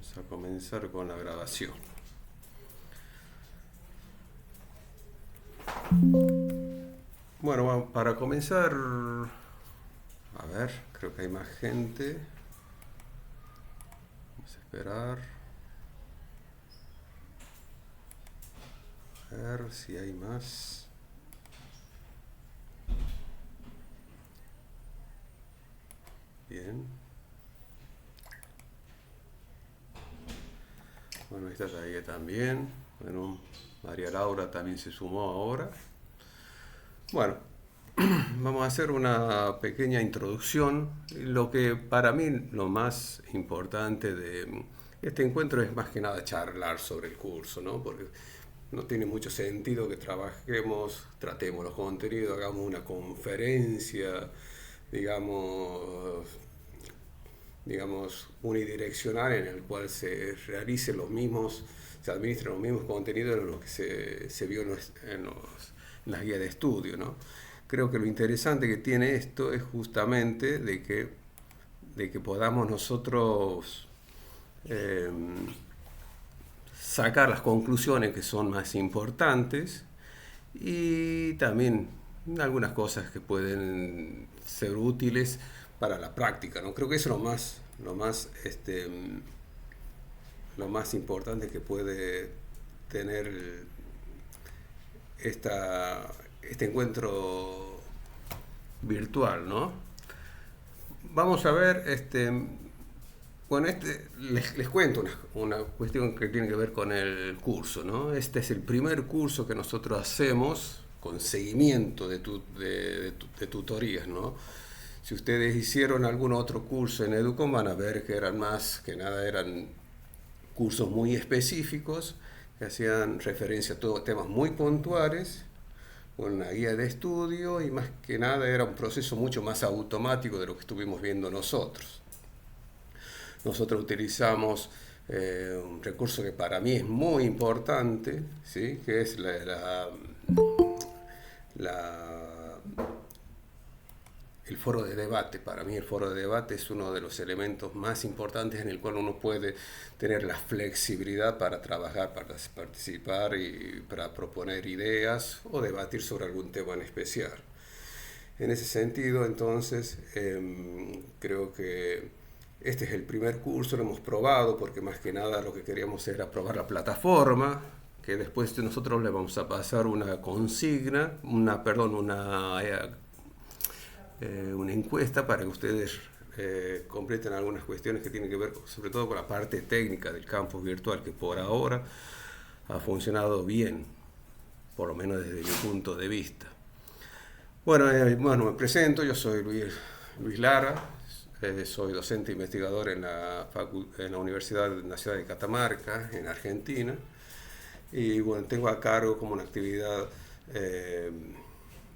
Vamos a comenzar con la grabación. Bueno, para comenzar, a ver, creo que hay más gente. Vamos a esperar. A ver si hay más. Bien. Bueno, ahí está Taía también. Bueno, María Laura también se sumó ahora. Bueno, vamos a hacer una pequeña introducción. Lo que para mí lo más importante de este encuentro es más que nada charlar sobre el curso, ¿no? Porque no tiene mucho sentido que tratemos los contenidos, hagamos una conferencia, digamos, unidireccional en el cual se realicen se administren los mismos contenidos en los que se vio en las guías de estudio, ¿no? Creo que lo interesante que tiene esto es justamente de que podamos nosotros eh, sacar las conclusiones que son más importantes y también algunas cosas que pueden ser útiles para la práctica, ¿no? Creo que eso es lo más importante que puede tener este encuentro virtual, ¿no? Vamos a ver, bueno, les cuento una cuestión que tiene que ver con el curso, ¿no? Este es el primer curso que nosotros hacemos con seguimiento de tutorías, ¿no? Si ustedes hicieron algún otro curso en Educom van a ver que eran más que nada eran cursos muy específicos que hacían referencia a todos temas muy puntuales, con una guía de estudio y más que nada era un proceso mucho más automático de lo que estuvimos viendo nosotros. Nosotros utilizamos un recurso que para mí es muy importante, ¿sí? Que es el foro de debate. Para mí el foro de debate es uno de los elementos más importantes en el cual uno puede tener la flexibilidad para trabajar, para participar y para proponer ideas o debatir sobre algún tema en especial. En ese sentido, entonces, creo que este es el primer curso, lo hemos probado porque más que nada lo que queríamos era probar la plataforma, que después nosotros le vamos a pasar una consigna, una encuesta para que ustedes completen algunas cuestiones que tienen que ver sobre todo con la parte técnica del campus virtual, que por ahora ha funcionado bien, por lo menos desde mi punto de vista. Bueno, me presento, yo soy Luis Lara, soy docente e investigador en la Universidad Nacional de Catamarca, en Argentina, y bueno, tengo a cargo como una actividad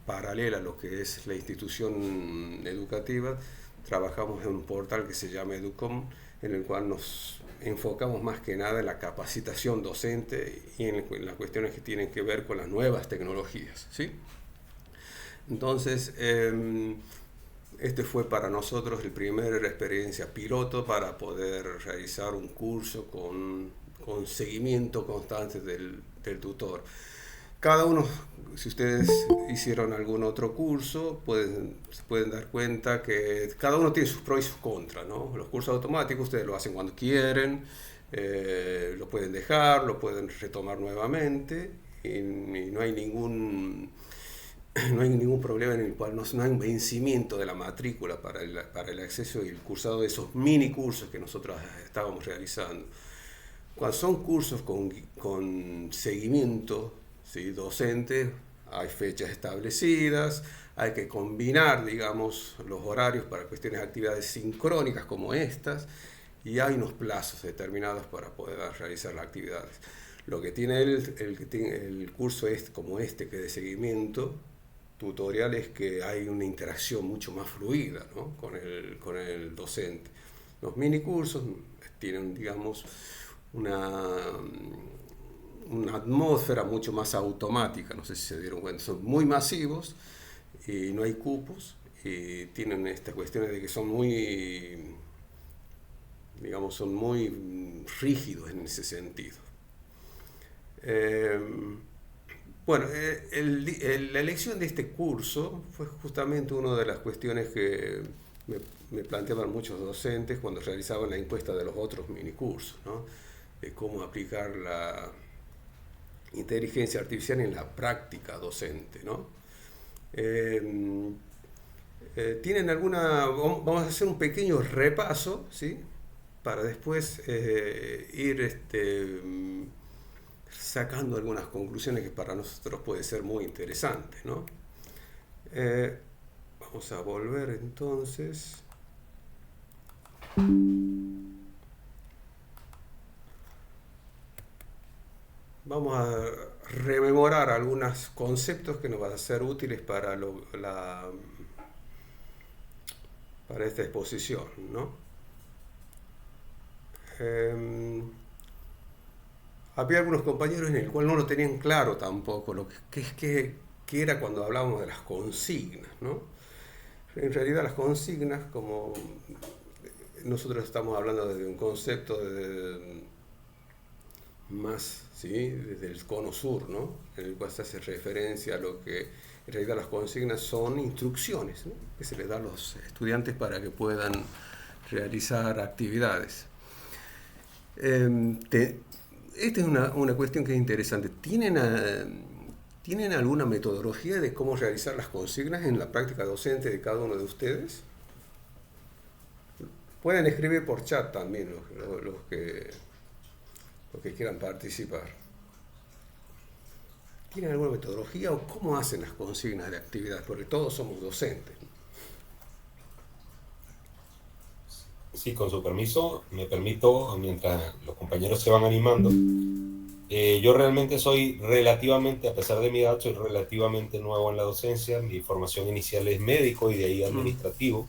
paralela a lo que es la institución educativa. Trabajamos en un portal que se llama Educom, en el cual nos enfocamos más que nada en la capacitación docente y en las cuestiones que tienen que ver con las nuevas tecnologías, ¿sí? Entonces, este fue para nosotros el primer experiencia piloto para poder realizar un curso con seguimiento constante del tutor. Cada uno, si ustedes hicieron algún otro curso, se pueden dar cuenta que cada uno tiene sus pros y sus contras, ¿no? Los cursos automáticos ustedes lo hacen cuando quieren, lo pueden dejar, lo pueden retomar nuevamente y no hay ningún problema en el cual no hay un vencimiento de la matrícula para el acceso y el cursado de esos mini cursos que nosotros estábamos realizando. Cuando son cursos con seguimiento, ¿sí?, docente, hay fechas establecidas, hay que combinar, digamos, los horarios para cuestiones de actividades sincrónicas como estas, y hay unos plazos determinados para poder realizar las actividades. Lo que tiene el curso como este, que de seguimiento tutorial, es que hay una interacción mucho más fluida, ¿no?, con el docente. Los mini cursos tienen, digamos, una atmósfera mucho más automática, no sé si se dieron cuenta, son muy masivos y no hay cupos y tienen estas cuestiones de que son muy rígidos en ese sentido. Bueno, la elección de este curso fue justamente una de las cuestiones que me planteaban muchos docentes cuando realizaban la encuesta de los otros minicursos, ¿no? De cómo aplicar la inteligencia artificial en la práctica docente, ¿no? ¿Tienen alguna? Vamos a hacer un pequeño repaso, ¿sí? Para después ir sacando algunas conclusiones que para nosotros puede ser muy interesante, ¿no? Vamos a volver entonces. Vamos a rememorar algunos conceptos que nos van a ser útiles para, para esta exposición, ¿no? Había algunos compañeros en el cual no lo tenían claro tampoco, qué era cuando hablábamos de las consignas, ¿no? En realidad las consignas, como nosotros estamos hablando desde un concepto más, ¿sí? Desde el cono sur, ¿no? En el cual se hace referencia a lo que en realidad las consignas son instrucciones, ¿no? Que se les da a los estudiantes para que puedan realizar actividades. Esta es una cuestión que es interesante. ¿Tienen alguna metodología de cómo realizar las consignas en la práctica docente de cada uno de ustedes? Pueden escribir por chat también los que quieran participar. ¿Tienen alguna metodología o cómo hacen las consignas de actividades? Porque todos somos docentes. Sí, con su permiso, me permito, mientras los compañeros se van animando, yo realmente soy relativamente, a pesar de mi edad, soy relativamente nuevo en la docencia. Mi formación inicial es médico y de ahí administrativo.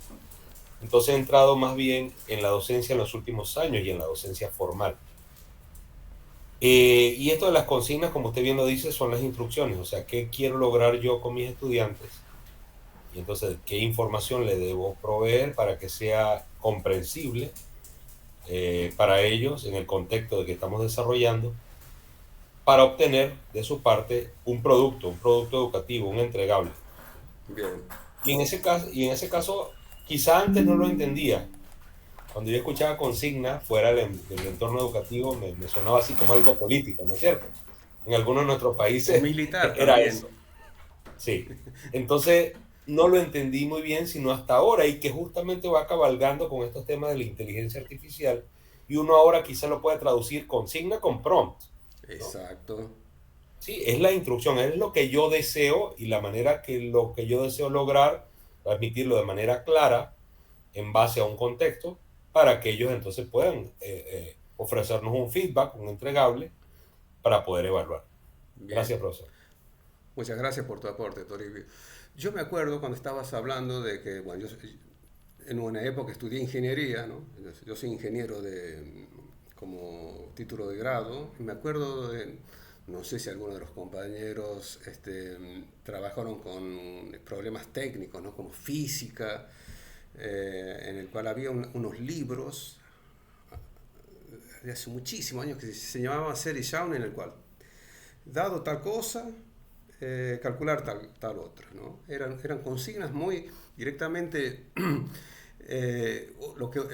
Entonces he entrado más bien en la docencia en los últimos años y en la docencia formal. Y esto de las consignas, como usted bien lo dice, son las instrucciones. O sea, ¿qué quiero lograr yo con mis estudiantes? Y entonces, ¿qué información le debo proveer para que sea comprensible para ellos en el contexto de que estamos desarrollando, para obtener de su parte un producto educativo, un entregable? Bien. Y en ese caso, quizá antes no lo entendía. Cuando yo escuchaba consigna fuera del entorno educativo, me sonaba así como algo político, ¿no es cierto? En algunos de nuestros O países militar era también. eso. Sí. Entonces, no lo entendí muy bien, sino hasta ahora, y que justamente va cabalgando con estos temas de la inteligencia artificial, y uno ahora quizá lo puede traducir consigna con prompt, ¿no? Exacto. Sí, es la instrucción, es lo que yo deseo y la manera que lo que yo deseo lograr, transmitirlo de manera clara, en base a un contexto, para que ellos entonces puedan ofrecernos un feedback, un entregable, para poder evaluar. Bien. Gracias, profesor. Muchas gracias por tu aporte, Toribio. Yo me acuerdo cuando estabas hablando de que, bueno, en una época estudié ingeniería, ¿no? Yo soy ingeniero como título de grado, y me acuerdo de, no sé si alguno de los compañeros trabajaron con problemas técnicos, ¿no? Como física, en el cual había unos libros de hace muchísimos años que se llamaban Series Young, en el cual, dado tal cosa, calcular tal otra, ¿no? Eran consignas muy directamente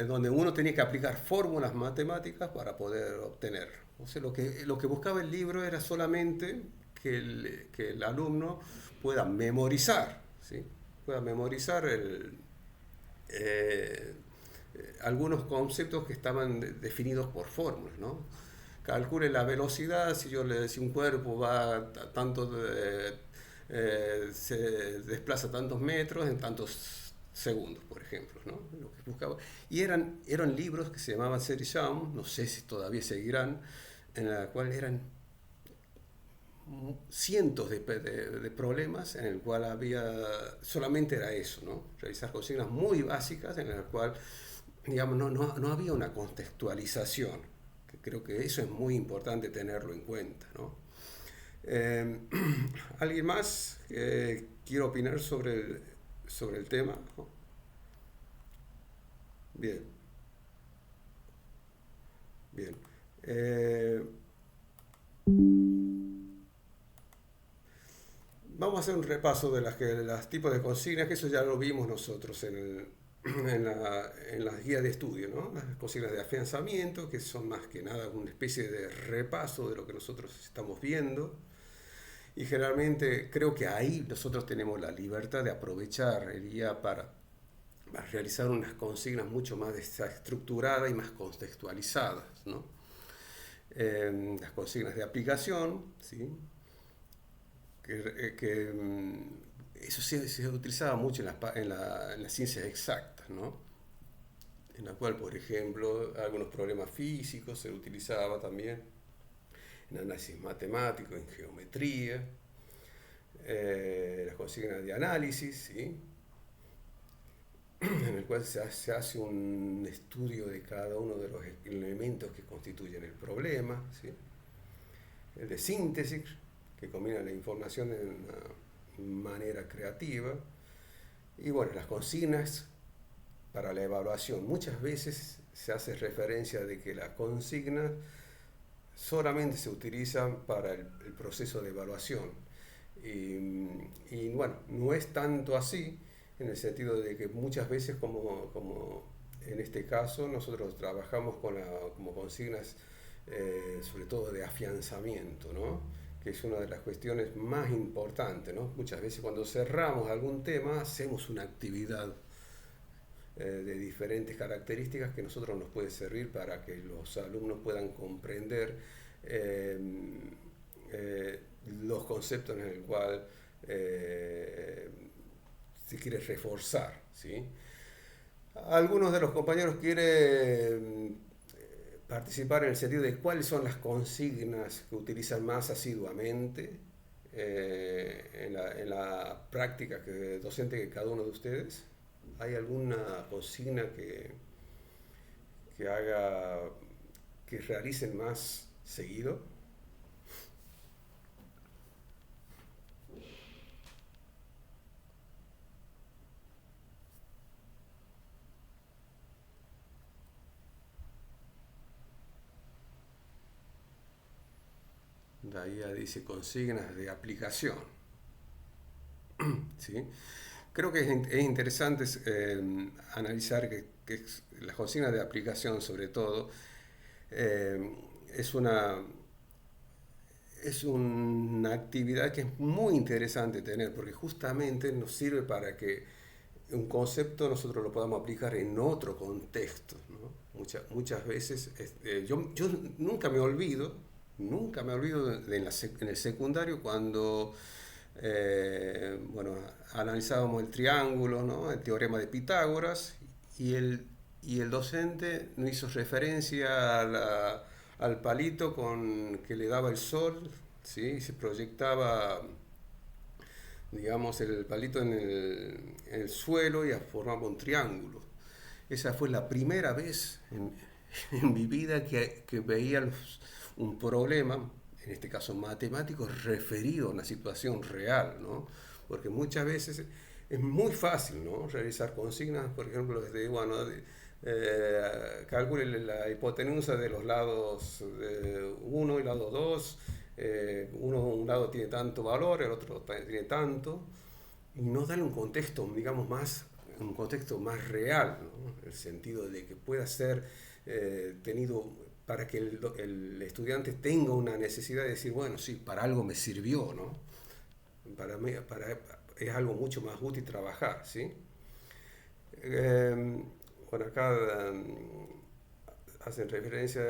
donde uno tenía que aplicar fórmulas matemáticas para poder obtener. O sea, lo que buscaba el libro era solamente que el alumno pueda memorizar, ¿sí? Pueda memorizar eh, algunos conceptos que estaban definidos por fórmulas, ¿no? Calcule la velocidad, si un cuerpo va tanto se desplaza tantos metros en tantos segundos, por ejemplo, ¿no? Lo que buscaba. Y eran libros que se llamaban Series-Young, no sé si todavía seguirán, en la cual eran cientos de problemas en el cual solamente era eso, ¿no? Realizar consignas muy básicas en el cual, digamos, no había una contextualización, que creo que eso es muy importante tenerlo en cuenta, ¿no? ¿Alguien más quiere opinar sobre el tema? ¿No? Bien, bien. Eh, Vamos a hacer un repaso de las tipos de consignas, que eso ya lo vimos nosotros en las guías de estudio, ¿no? Las consignas de afianzamiento, que son más que nada una especie de repaso de lo que nosotros estamos viendo. Y generalmente creo que ahí nosotros tenemos la libertad de aprovechar el guía para realizar unas consignas mucho más estructuradas y más contextualizadas, ¿no? Las consignas de aplicación, ¿sí? Eso se utilizaba mucho en las ciencias exactas, ¿no? En la cual, por ejemplo, algunos problemas físicos se utilizaba también en análisis matemático, en geometría, las consignas de análisis, ¿sí? En el cual se hace un estudio de cada uno de los elementos que constituyen el problema, ¿sí? El de síntesis, que combina la información de una manera creativa, y bueno, las consignas para la evaluación. Muchas veces se hace referencia de que las consignas solamente se utilizan para el proceso de evaluación. Y bueno, no es tanto así, en el sentido de que muchas veces, como en este caso, nosotros trabajamos como consignas, sobre todo de afianzamiento, ¿no? Que es una de las cuestiones más importantes, ¿no? Muchas veces cuando cerramos algún tema, hacemos una actividad de diferentes características que a nosotros nos puede servir para que los alumnos puedan comprender eh, los conceptos en el cual se quiere reforzar, ¿sí? Algunos de los compañeros quieren participar en el sentido de cuáles son las consignas que utilizan más asiduamente en la práctica docente de cada uno de ustedes. ¿Hay alguna consigna que haga que realicen más seguido? De ahí ya dice consignas de aplicación, ¿sí? Creo que es interesante analizar que las consignas de aplicación, sobre todo, eh, es una actividad que es muy interesante tener, porque justamente nos sirve para que un concepto nosotros lo podamos aplicar en otro contexto, ¿no? Muchas veces, yo nunca me olvido en el secundario cuando bueno, analizábamos el triángulo, ¿no? El teorema de Pitágoras, y el docente nos hizo referencia al palito que le daba el sol, ¿sí? Y se proyectaba, digamos, el palito en el suelo y formaba un triángulo. Esa fue la primera vez en mi vida que veía un problema, en este caso matemático, referido a una situación real, ¿no? Porque muchas veces es muy fácil, ¿no? Realizar consignas, por ejemplo, desde, bueno, calcule la hipotenusa de los lados 1 y lado 2, un lado tiene tanto valor, el otro tiene tanto, y nos dan un contexto, digamos, un contexto más real, ¿no? El sentido de que pueda ser tenido para que el estudiante tenga una necesidad de decir, bueno, sí, para algo me sirvió, ¿no? Para mí, es algo mucho más útil trabajar, ¿sí? Bueno, acá hacen referencia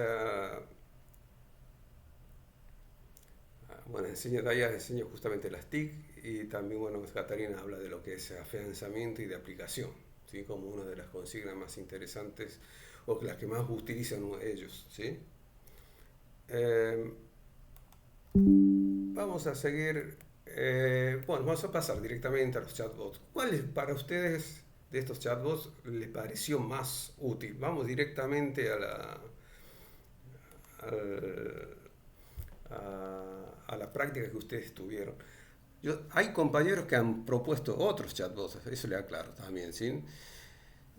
bueno, Daya enseña justamente las TIC, y también, bueno, Catarina habla de lo que es afianzamiento y de aplicación, ¿sí? Como una de las consignas más interesantes o las que más utilizan ellos, ¿sí? Vamos a seguir, bueno, vamos a pasar directamente a los chatbots. ¿Cuál para ustedes de estos chatbots les pareció más útil? Vamos directamente al- a la práctica que ustedes tuvieron. Hay compañeros que han propuesto otros chatbots, eso le aclaro también, ¿sí?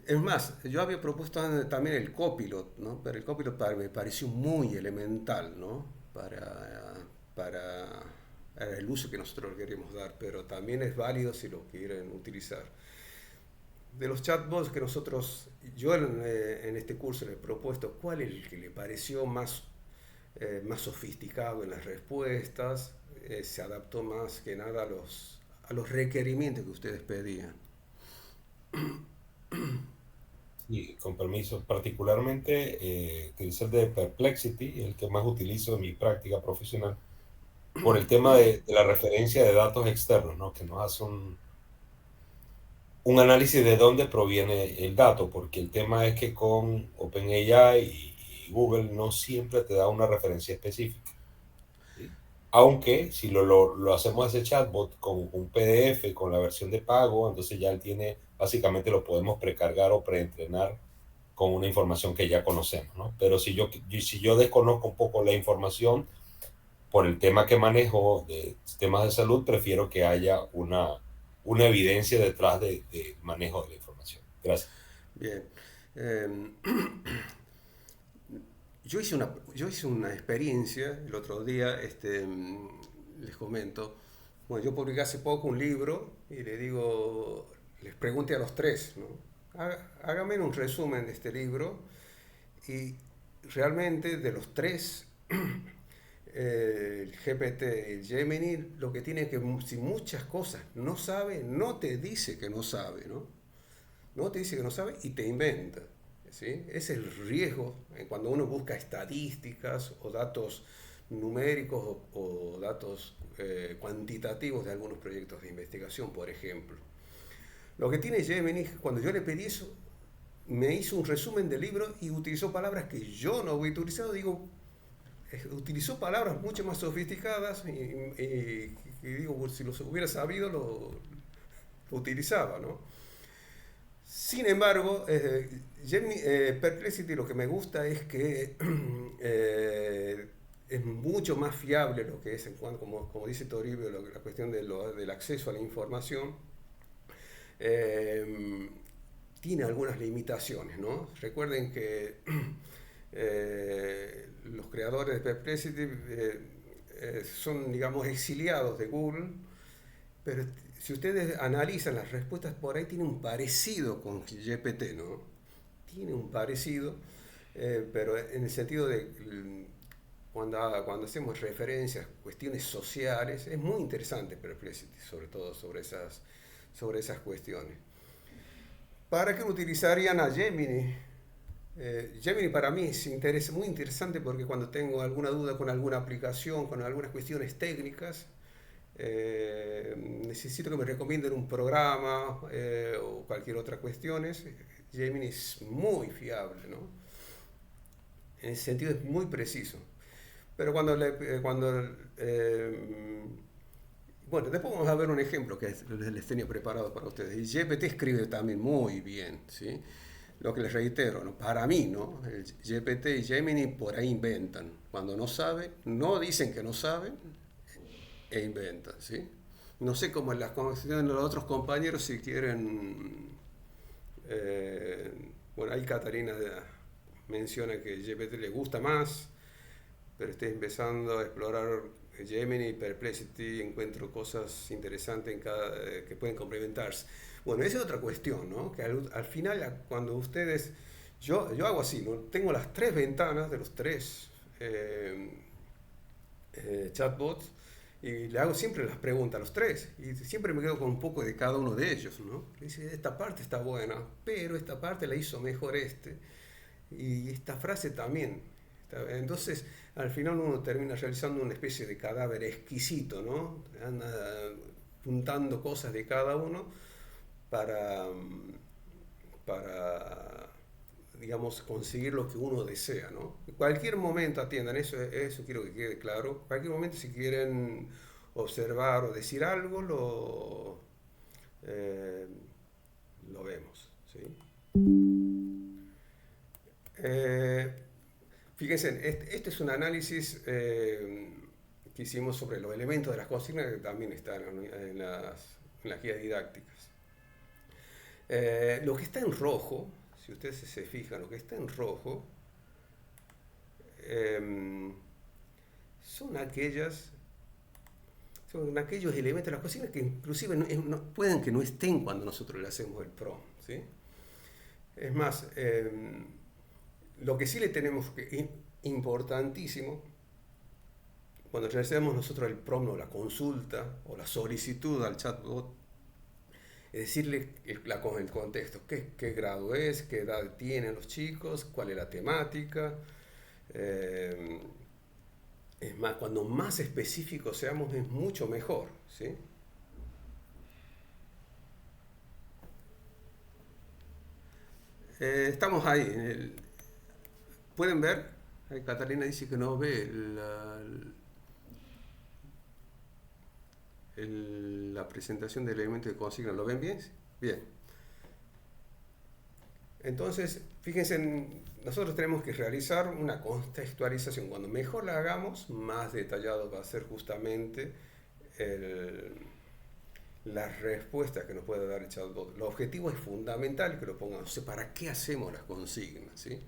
Es más, yo había propuesto también el Copilot, ¿no? Pero el Copilot me pareció muy elemental, ¿no? Para el uso que nosotros le queremos dar, pero también es válido si lo quieren utilizar. De los chatbots que yo en este curso le he propuesto, ¿cuál es el que le pareció más sofisticado en las respuestas? Se adaptó más que nada a los requerimientos que ustedes pedían. Y con permiso, particularmente utilizo el de Perplexity, el que más utilizo en mi práctica profesional, por el tema de la referencia de datos externos, ¿no? Que nos hace un análisis de dónde proviene el dato, porque el tema es que con OpenAI y Google no siempre te da una referencia específica. ¿Sí? Aunque si lo hacemos ese chatbot con un PDF, con la versión de pago, entonces ya él tiene, básicamente lo podemos precargar o preentrenar con una información que ya conocemos, ¿no? Pero si yo desconozco un poco la información, por el tema que manejo de temas de salud, prefiero que haya una evidencia detrás del manejo de la información. Gracias. Bien. Eh, yo hice una experiencia el otro día, les comento. Bueno, yo publiqué hace poco un libro y les pregunté a los tres, ¿no? Hágame un resumen de este libro y realmente de los tres, el GPT, el Gemini, lo que tiene que, si muchas cosas no sabe, no te dice que no sabe, ¿no? No te dice que no sabe y te inventa. ¿Sí? Es el riesgo cuando uno busca estadísticas o datos numéricos o datos cuantitativos de algunos proyectos de investigación, por ejemplo. Lo que tiene Gemini, cuando yo le pedí eso, me hizo un resumen del libro y utilizó palabras que yo no había utilizado. Utilizó palabras mucho más sofisticadas y digo, si los hubiera sabido, lo utilizaba, ¿no? Sin embargo, Perplexity lo que me gusta es que es mucho más fiable lo que es, en cuanto, como dice Toribio, la cuestión del acceso a la información. Eh, Tiene algunas limitaciones, ¿no? Recuerden que los creadores de Perplexity son, digamos, exiliados de Google, pero si ustedes analizan las respuestas por ahí, tiene un parecido con GPT, ¿no? Tiene un parecido, pero en el sentido de cuando hacemos referencias a cuestiones sociales, es muy interesante Perplexity, sobre todo sobre esas cuestiones. ¿Para qué utilizarían a Gemini? Gemini para mí es muy interesante porque cuando tengo alguna duda con alguna aplicación, con algunas cuestiones técnicas, necesito que me recomienden un programa o cualquier otra cuestión, Gemini es muy fiable, ¿no? En ese sentido es muy preciso. Pero bueno, después vamos a ver un ejemplo que les tenía preparado para ustedes. Y GPT escribe también muy bien, ¿sí? Lo que les reitero, ¿no? Para mí, ¿no? El GPT y Gemini por ahí inventan. Cuando no saben, no dicen que no saben, e inventan, ¿sí? No sé cómo en las conversaciones de los otros compañeros si quieren... bueno, ahí Catarina menciona que GPT le gusta más, pero estoy empezando a explorar Gemini y Perplexity, encuentro cosas interesantes que pueden complementarse. Bueno, esa es otra cuestión, ¿no? Que al final, cuando ustedes... Yo hago así, ¿no? Tengo las tres ventanas de los tres chatbots y le hago siempre las preguntas a los tres y siempre me quedo con un poco de cada uno de ellos, ¿no? Le dice, esta parte está buena, pero esta parte la hizo mejor y esta frase también. Entonces, al final uno termina realizando una especie de cadáver exquisito, ¿no? Anda juntando cosas de cada uno para, para digamos, conseguir lo que uno desea, ¿no? En cualquier momento atiendan, eso quiero que quede claro. En cualquier momento, si quieren observar o decir algo, eh, lo vemos, ¿sí? Eh, Fíjense, este es un análisis que hicimos sobre los elementos de las consignas que también están en las guías didácticas. Lo que está en rojo, si ustedes se fijan, lo que está en rojo eh, son aquellas son aquellos elementos de la cocina que inclusive pueden que no estén cuando nosotros le hacemos el PROM, ¿sí? Es más, lo que sí le tenemos que, importantísimo, cuando realizamos nosotros el PROM o la consulta o la solicitud al chatbot, es decirle el contexto, qué grado es, qué edad tienen los chicos, cuál es la temática. eh, es más, cuando más específicos seamos es mucho mejor, ¿sí? Estamos ahí. ¿Pueden ver? Catalina dice que no ve la presentación del elemento de consigna. ¿Lo ven bien? Bien. Entonces, fíjense, nosotros tenemos que realizar una contextualización. Cuando mejor la hagamos, más detallado va a ser justamente la respuesta que nos puede dar el chatbot. El objetivo es fundamental que lo pongamos. O sea, ¿para qué hacemos las consignas? ¿Sí?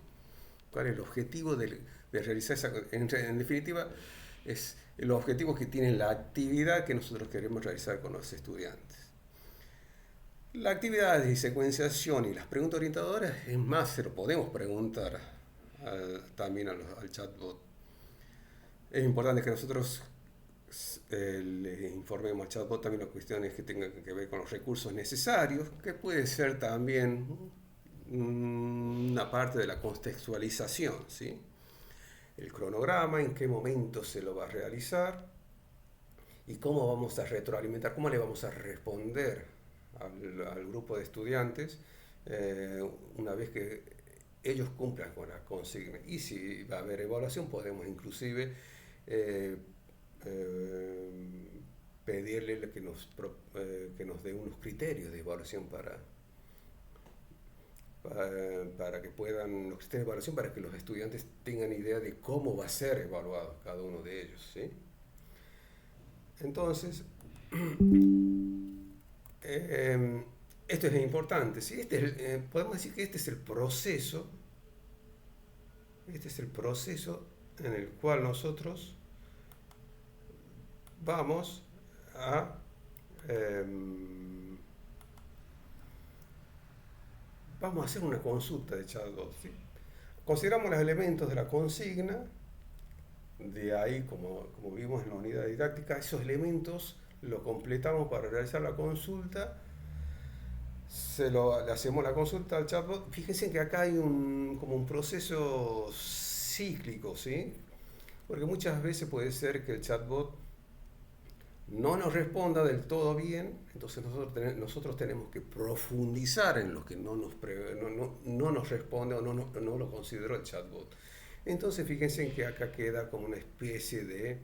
¿Cuál es el objetivo de realizar esa? En definitiva, es el objetivo que tiene la actividad que nosotros queremos realizar con los estudiantes. La actividad de secuenciación y las preguntas orientadoras, es más, se lo podemos preguntar también al chatbot. Es importante que nosotros le informemos al chatbot también las cuestiones que tengan que ver con los recursos necesarios, que puede ser también una parte de la contextualización, ¿sí? El cronograma, en qué momento se lo va a realizar y cómo vamos a retroalimentar, cómo le vamos a responder al grupo de estudiantes una vez que ellos cumplan con la consigna. Y si va a haber evaluación, podemos inclusive pedirle que nos dé unos criterios de evaluación para que puedan, los criterios de evaluación para que los estudiantes tengan idea de cómo va a ser evaluado cada uno de ellos, ¿sí? Entonces, esto es importante, ¿sí? Podemos decir que este es el proceso en el cual nosotros vamos a vamos a hacer una consulta de chatbot, ¿sí? Consideramos los elementos de la consigna, de ahí, como vimos en la unidad didáctica, esos elementos lo completamos para realizar la consulta, le hacemos la consulta al chatbot. Fíjense que acá hay como un proceso cíclico, ¿sí? Porque muchas veces puede ser que el chatbot no nos responda del todo bien, entonces nosotros tenemos que profundizar en lo que no nos responde o no lo consideró el chatbot. Entonces fíjense que acá queda como una especie de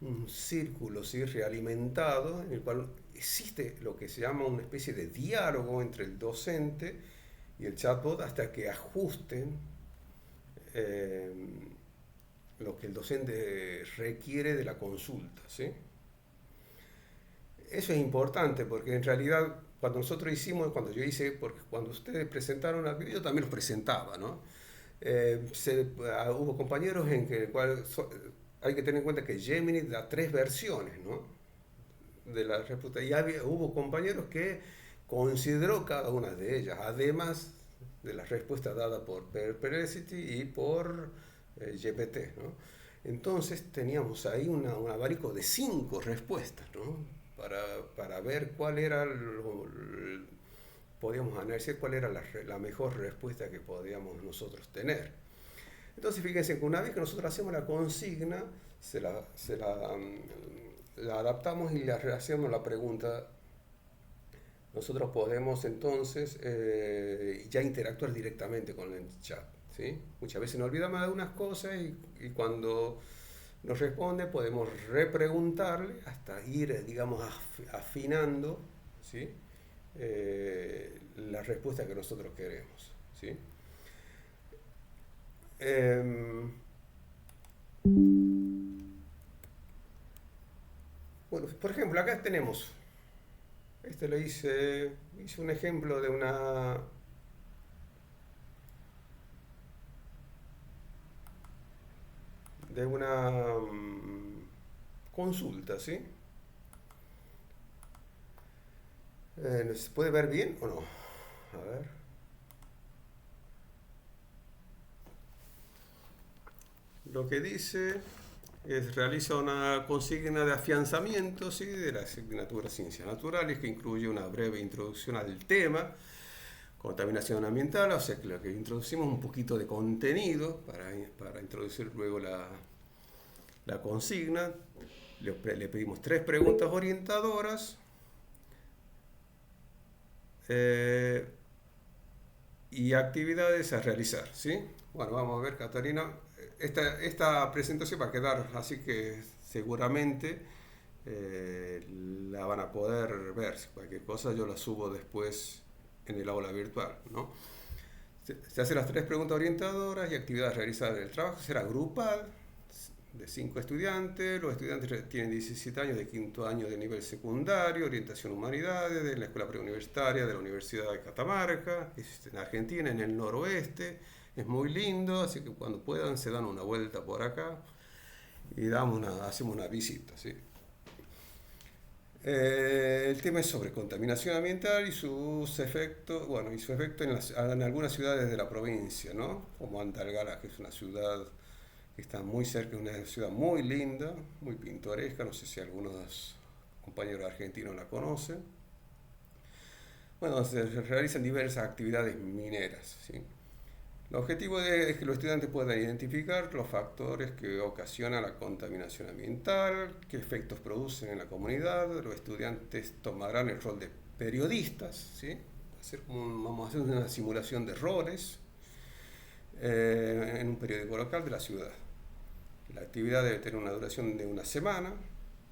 un círculo, ¿sí?, realimentado, en el cual existe lo que se llama una especie de diálogo entre el docente y el chatbot hasta que ajusten lo que el docente requiere de la consulta, ¿sí? Eso es importante porque en realidad cuando yo hice, porque cuando ustedes presentaron la video yo también los presentaba, ¿no? Hubo compañeros en que hay que tener en cuenta que Gemini da 3 versiones, ¿no?, de la respuesta, y hubo compañeros que consideró cada una de ellas, además de la respuesta dada por Perplexity y por GPT, ¿no? Entonces teníamos ahí un abanico de 5 respuestas, ¿no?, para ver cuál era podíamos analizar cuál era la mejor respuesta que podíamos nosotros tener. Entonces fíjense que una vez que nosotros hacemos la consigna, la adaptamos y le hacemos la pregunta, nosotros podemos entonces ya interactuar directamente con el chat, ¿sí? Muchas veces nos olvidamos de algunas cosas y cuando nos responde podemos repreguntarle hasta ir, digamos, afinando, ¿sí?, la respuesta que nosotros queremos, ¿sí? Bueno, por ejemplo, acá tenemos hice un ejemplo de una consulta, ¿sí? ¿Se puede ver bien o no? A ver. Lo que dice es realiza una consigna de afianzamiento, ¿sí?, de la asignatura Ciencias Naturales, que incluye una breve introducción al tema, contaminación ambiental, o sea que lo que introducimos un poquito de contenido para introducir luego la consigna. Le pedimos 3 preguntas orientadoras y actividades a realizar, ¿sí? Bueno, vamos a ver, Catarina. Esta presentación va a quedar, así que seguramente la van a poder ver. Si cualquier cosa yo la subo después en el aula virtual, ¿no? Se hacen las 3 preguntas orientadoras y actividades a realizar. El trabajo será grupal, de 5 estudiantes. Los estudiantes tienen 17 años, de quinto año de nivel secundario, orientación humanidades, de la escuela preuniversitaria de la Universidad de Catamarca, que es en Argentina, en el noroeste. Es muy lindo, así que cuando puedan se dan una vuelta por acá y hacemos una visita, ¿sí? El tema es sobre contaminación ambiental y sus efectos, bueno, y su efecto en algunas ciudades de la provincia, ¿no? Como Andalgalá, que es una ciudad que está muy cerca, es una ciudad muy linda, muy pintoresca, no sé si algunos compañeros argentinos la conocen. Bueno, se realizan diversas actividades mineras, ¿sí? El objetivo es que los estudiantes puedan identificar los factores que ocasionan la contaminación ambiental, qué efectos producen en la comunidad. Los estudiantes tomarán el rol de periodistas, ¿sí? Vamos a hacer una simulación de roles en un periódico local de la ciudad. La actividad debe tener una duración de una semana,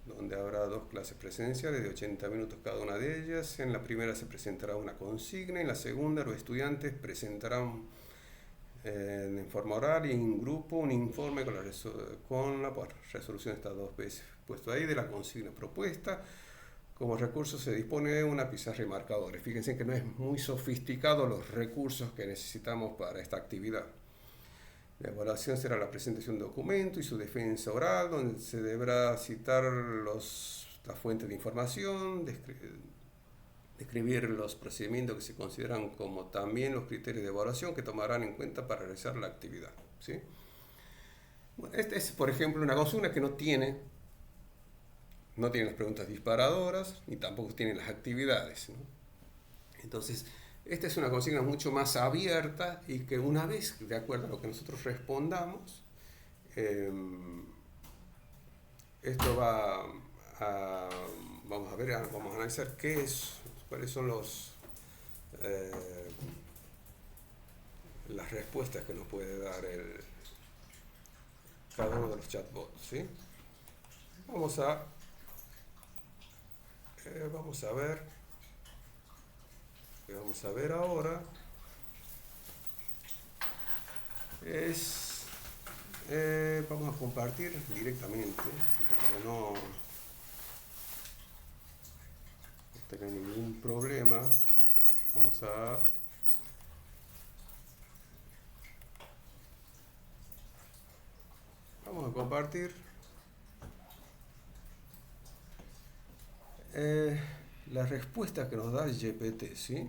donde habrá 2 clases presenciales de 80 minutos cada una de ellas. En la primera se presentará una consigna, en la segunda los estudiantes presentarán en forma oral y en grupo un informe con la resolución, estas 2 veces puesto ahí, de la consigna propuesta. Como recurso se dispone de una pizarra y marcadores. Fíjense que no es muy sofisticado los recursos que necesitamos para esta actividad. La evaluación será la presentación de un documento y su defensa oral, donde se deberá citar la fuente de información, describir los procedimientos que se consideran como también los criterios de evaluación que tomarán en cuenta para realizar la actividad, ¿sí? Bueno, este es, por ejemplo, una consigna que no tiene las preguntas disparadoras ni tampoco tiene las actividades, ¿no? Entonces, esta es una consigna mucho más abierta y que una vez, de acuerdo a lo que nosotros respondamos, esto vamos a ver, vamos a analizar cuáles son las respuestas que nos puede dar cada uno de los chatbots, ¿sí? Vamos a ver. Lo que vamos a ver ahora es, vamos a compartir directamente, para que no tenga ningún problema. Vamos a compartir la respuesta que nos da el GPT, ¿sí?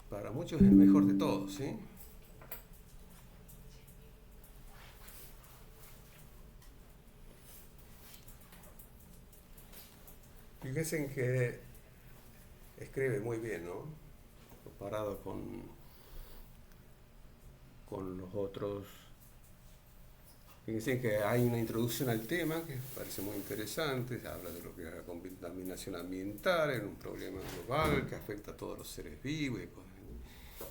Para muchos es el mejor de todos, ¿sí? Fíjense en que escribe muy bien, ¿no? Comparado con los otros. Fíjense que hay una introducción al tema que parece muy interesante. Se habla de lo que es la contaminación ambiental, en un problema global que afecta a todos los seres vivos,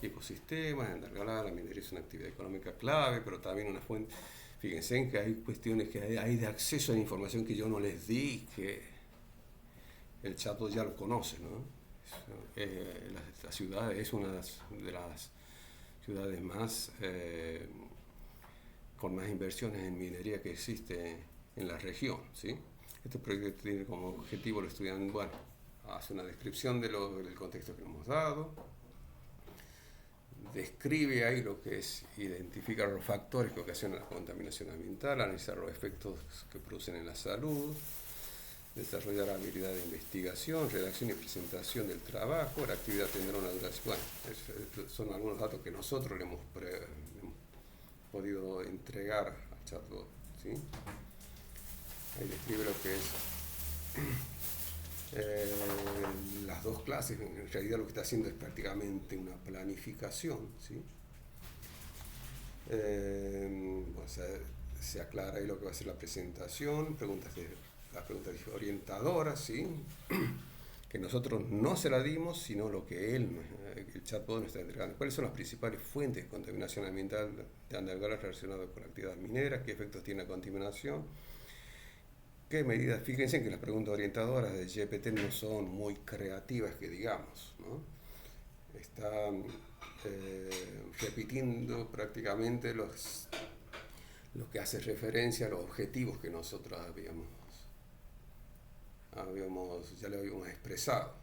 ecosistemas. En Andalgalá la minería es una actividad económica clave, pero también una fuente. Fíjense en que hay cuestiones que hay de acceso a la información que yo no les di, que el chatbot ya lo conoce, ¿no? La ciudad es una de las ciudades más con más inversiones en minería que existe en la región, ¿sí? Este proyecto tiene como objetivo los estudiantes, bueno, hace una descripción del contexto que hemos dado, describe ahí lo que es identificar los factores que ocasionan la contaminación ambiental, analizar los efectos que producen en la salud, desarrollar habilidad de investigación, redacción y presentación del trabajo. La actividad tendrá una duración. Bueno, son algunos datos que nosotros le hemos podido entregar al chatbot, ¿sí? Ahí describe lo que es las dos clases. En realidad lo que está haciendo es prácticamente una planificación, ¿sí? O sea, se aclara ahí lo que va a ser la presentación, las preguntas orientadoras, ¿sí? Que nosotros no se la dimos, sino lo que el chatbot nos está entregando. ¿Cuáles son las principales fuentes de contaminación ambiental de Andalgalá relacionadas con la actividad minera? ¿Qué efectos tiene la contaminación? ¿Qué medidas? Fíjense que las preguntas orientadoras de GPT no son muy creativas, que digamos, ¿no? Están repitiendo prácticamente lo que hace referencia a los objetivos que nosotros ya le habíamos expresado.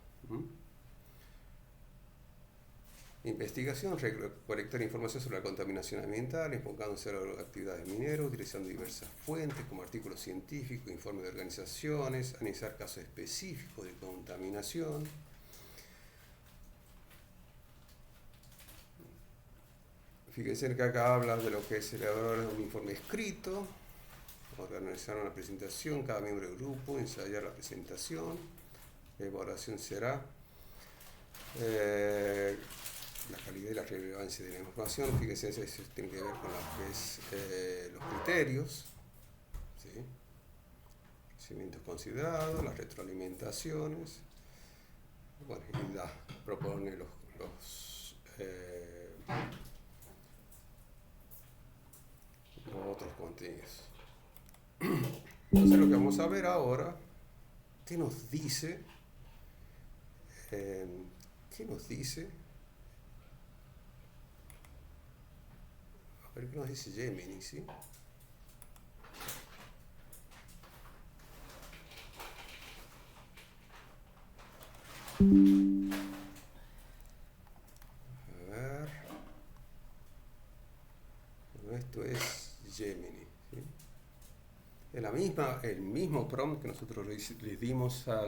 Investigación, recolectar información sobre la contaminación ambiental, enfocándose a las actividades mineras, utilizando diversas fuentes como artículos científicos, informes de organizaciones, analizar casos específicos de contaminación. Fíjense que acá habla de lo que es elaborar un informe escrito, organizar una presentación, cada miembro del grupo, ensayar la presentación, la evaluación será la calidad y la relevancia de la información. Fíjense, eso tiene que ver con lo que es los criterios, ¿sí? Procedimientos considerados, las retroalimentaciones, bueno, y propone los otros contenidos. Entonces lo que vamos a ver ahora, ¿qué nos dice? ¿Qué nos dice? A ver qué nos dice Gemini, ¿sí? A ver. Bueno, esto es Gemini, ¿sí? Es el mismo prompt que nosotros le dimos a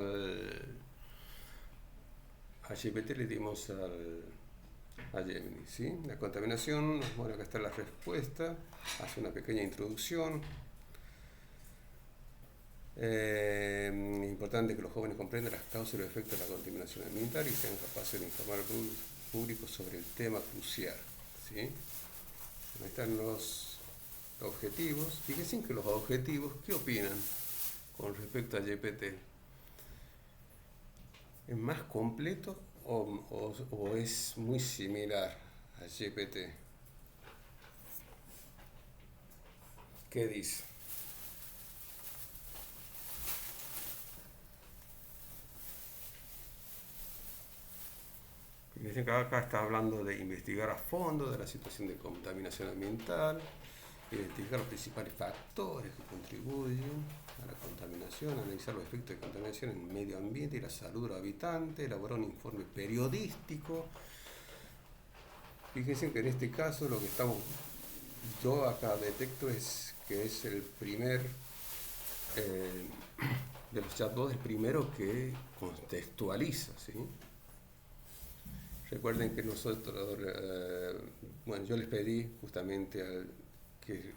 GPT, le dimos a Gemini, ¿sí? La contaminación, bueno, acá está la respuesta, hace una pequeña introducción. Importante que los jóvenes comprendan las causas y los efectos de la contaminación ambiental y sean capaces de informar al público sobre el tema crucial, ¿sí? Ahí están los objetivos. Fíjense que los objetivos, ¿qué opinan con respecto a GPT? ¿Es más completo o es muy similar a GPT? ¿Qué dice? Fíjense que acá está hablando de investigar a fondo de la situación de contaminación ambiental, identificar los principales factores que contribuyen a la contaminación, analizar los efectos de contaminación en el medio ambiente y la salud de los habitantes, elaborar un informe periodístico. Fíjense que en este caso lo que yo acá detecto es que es el primer de los chatbots, el primero que contextualiza, ¿sí? Recuerden que nosotros, bueno, yo les pedí justamente que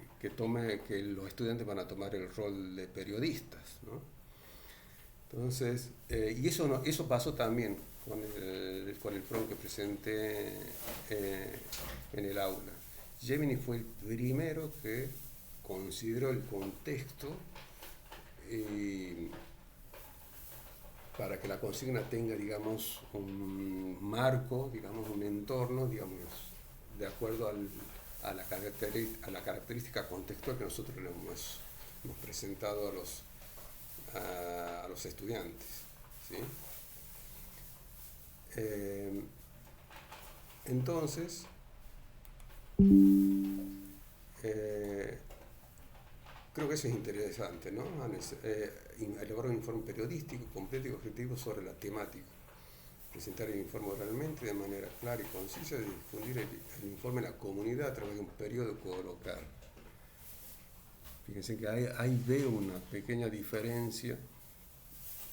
los estudiantes van a tomar el rol de periodistas, ¿no? Entonces, y eso pasó también con el prompt que presenté en el aula. Gemini fue el primero que consideró el contexto para que la consigna tenga, digamos, un marco, digamos, un entorno, digamos, de acuerdo a la característica contextual que nosotros le hemos presentado a los estudiantes, ¿sí? Entonces, Creo que eso es interesante, ¿no? Elaborar un informe periodístico, completo y objetivo sobre la temática. Presentar el informe oralmente de manera clara y concisa y difundir el informe a la comunidad a través de un periódico local. Fíjense que ahí veo una pequeña diferencia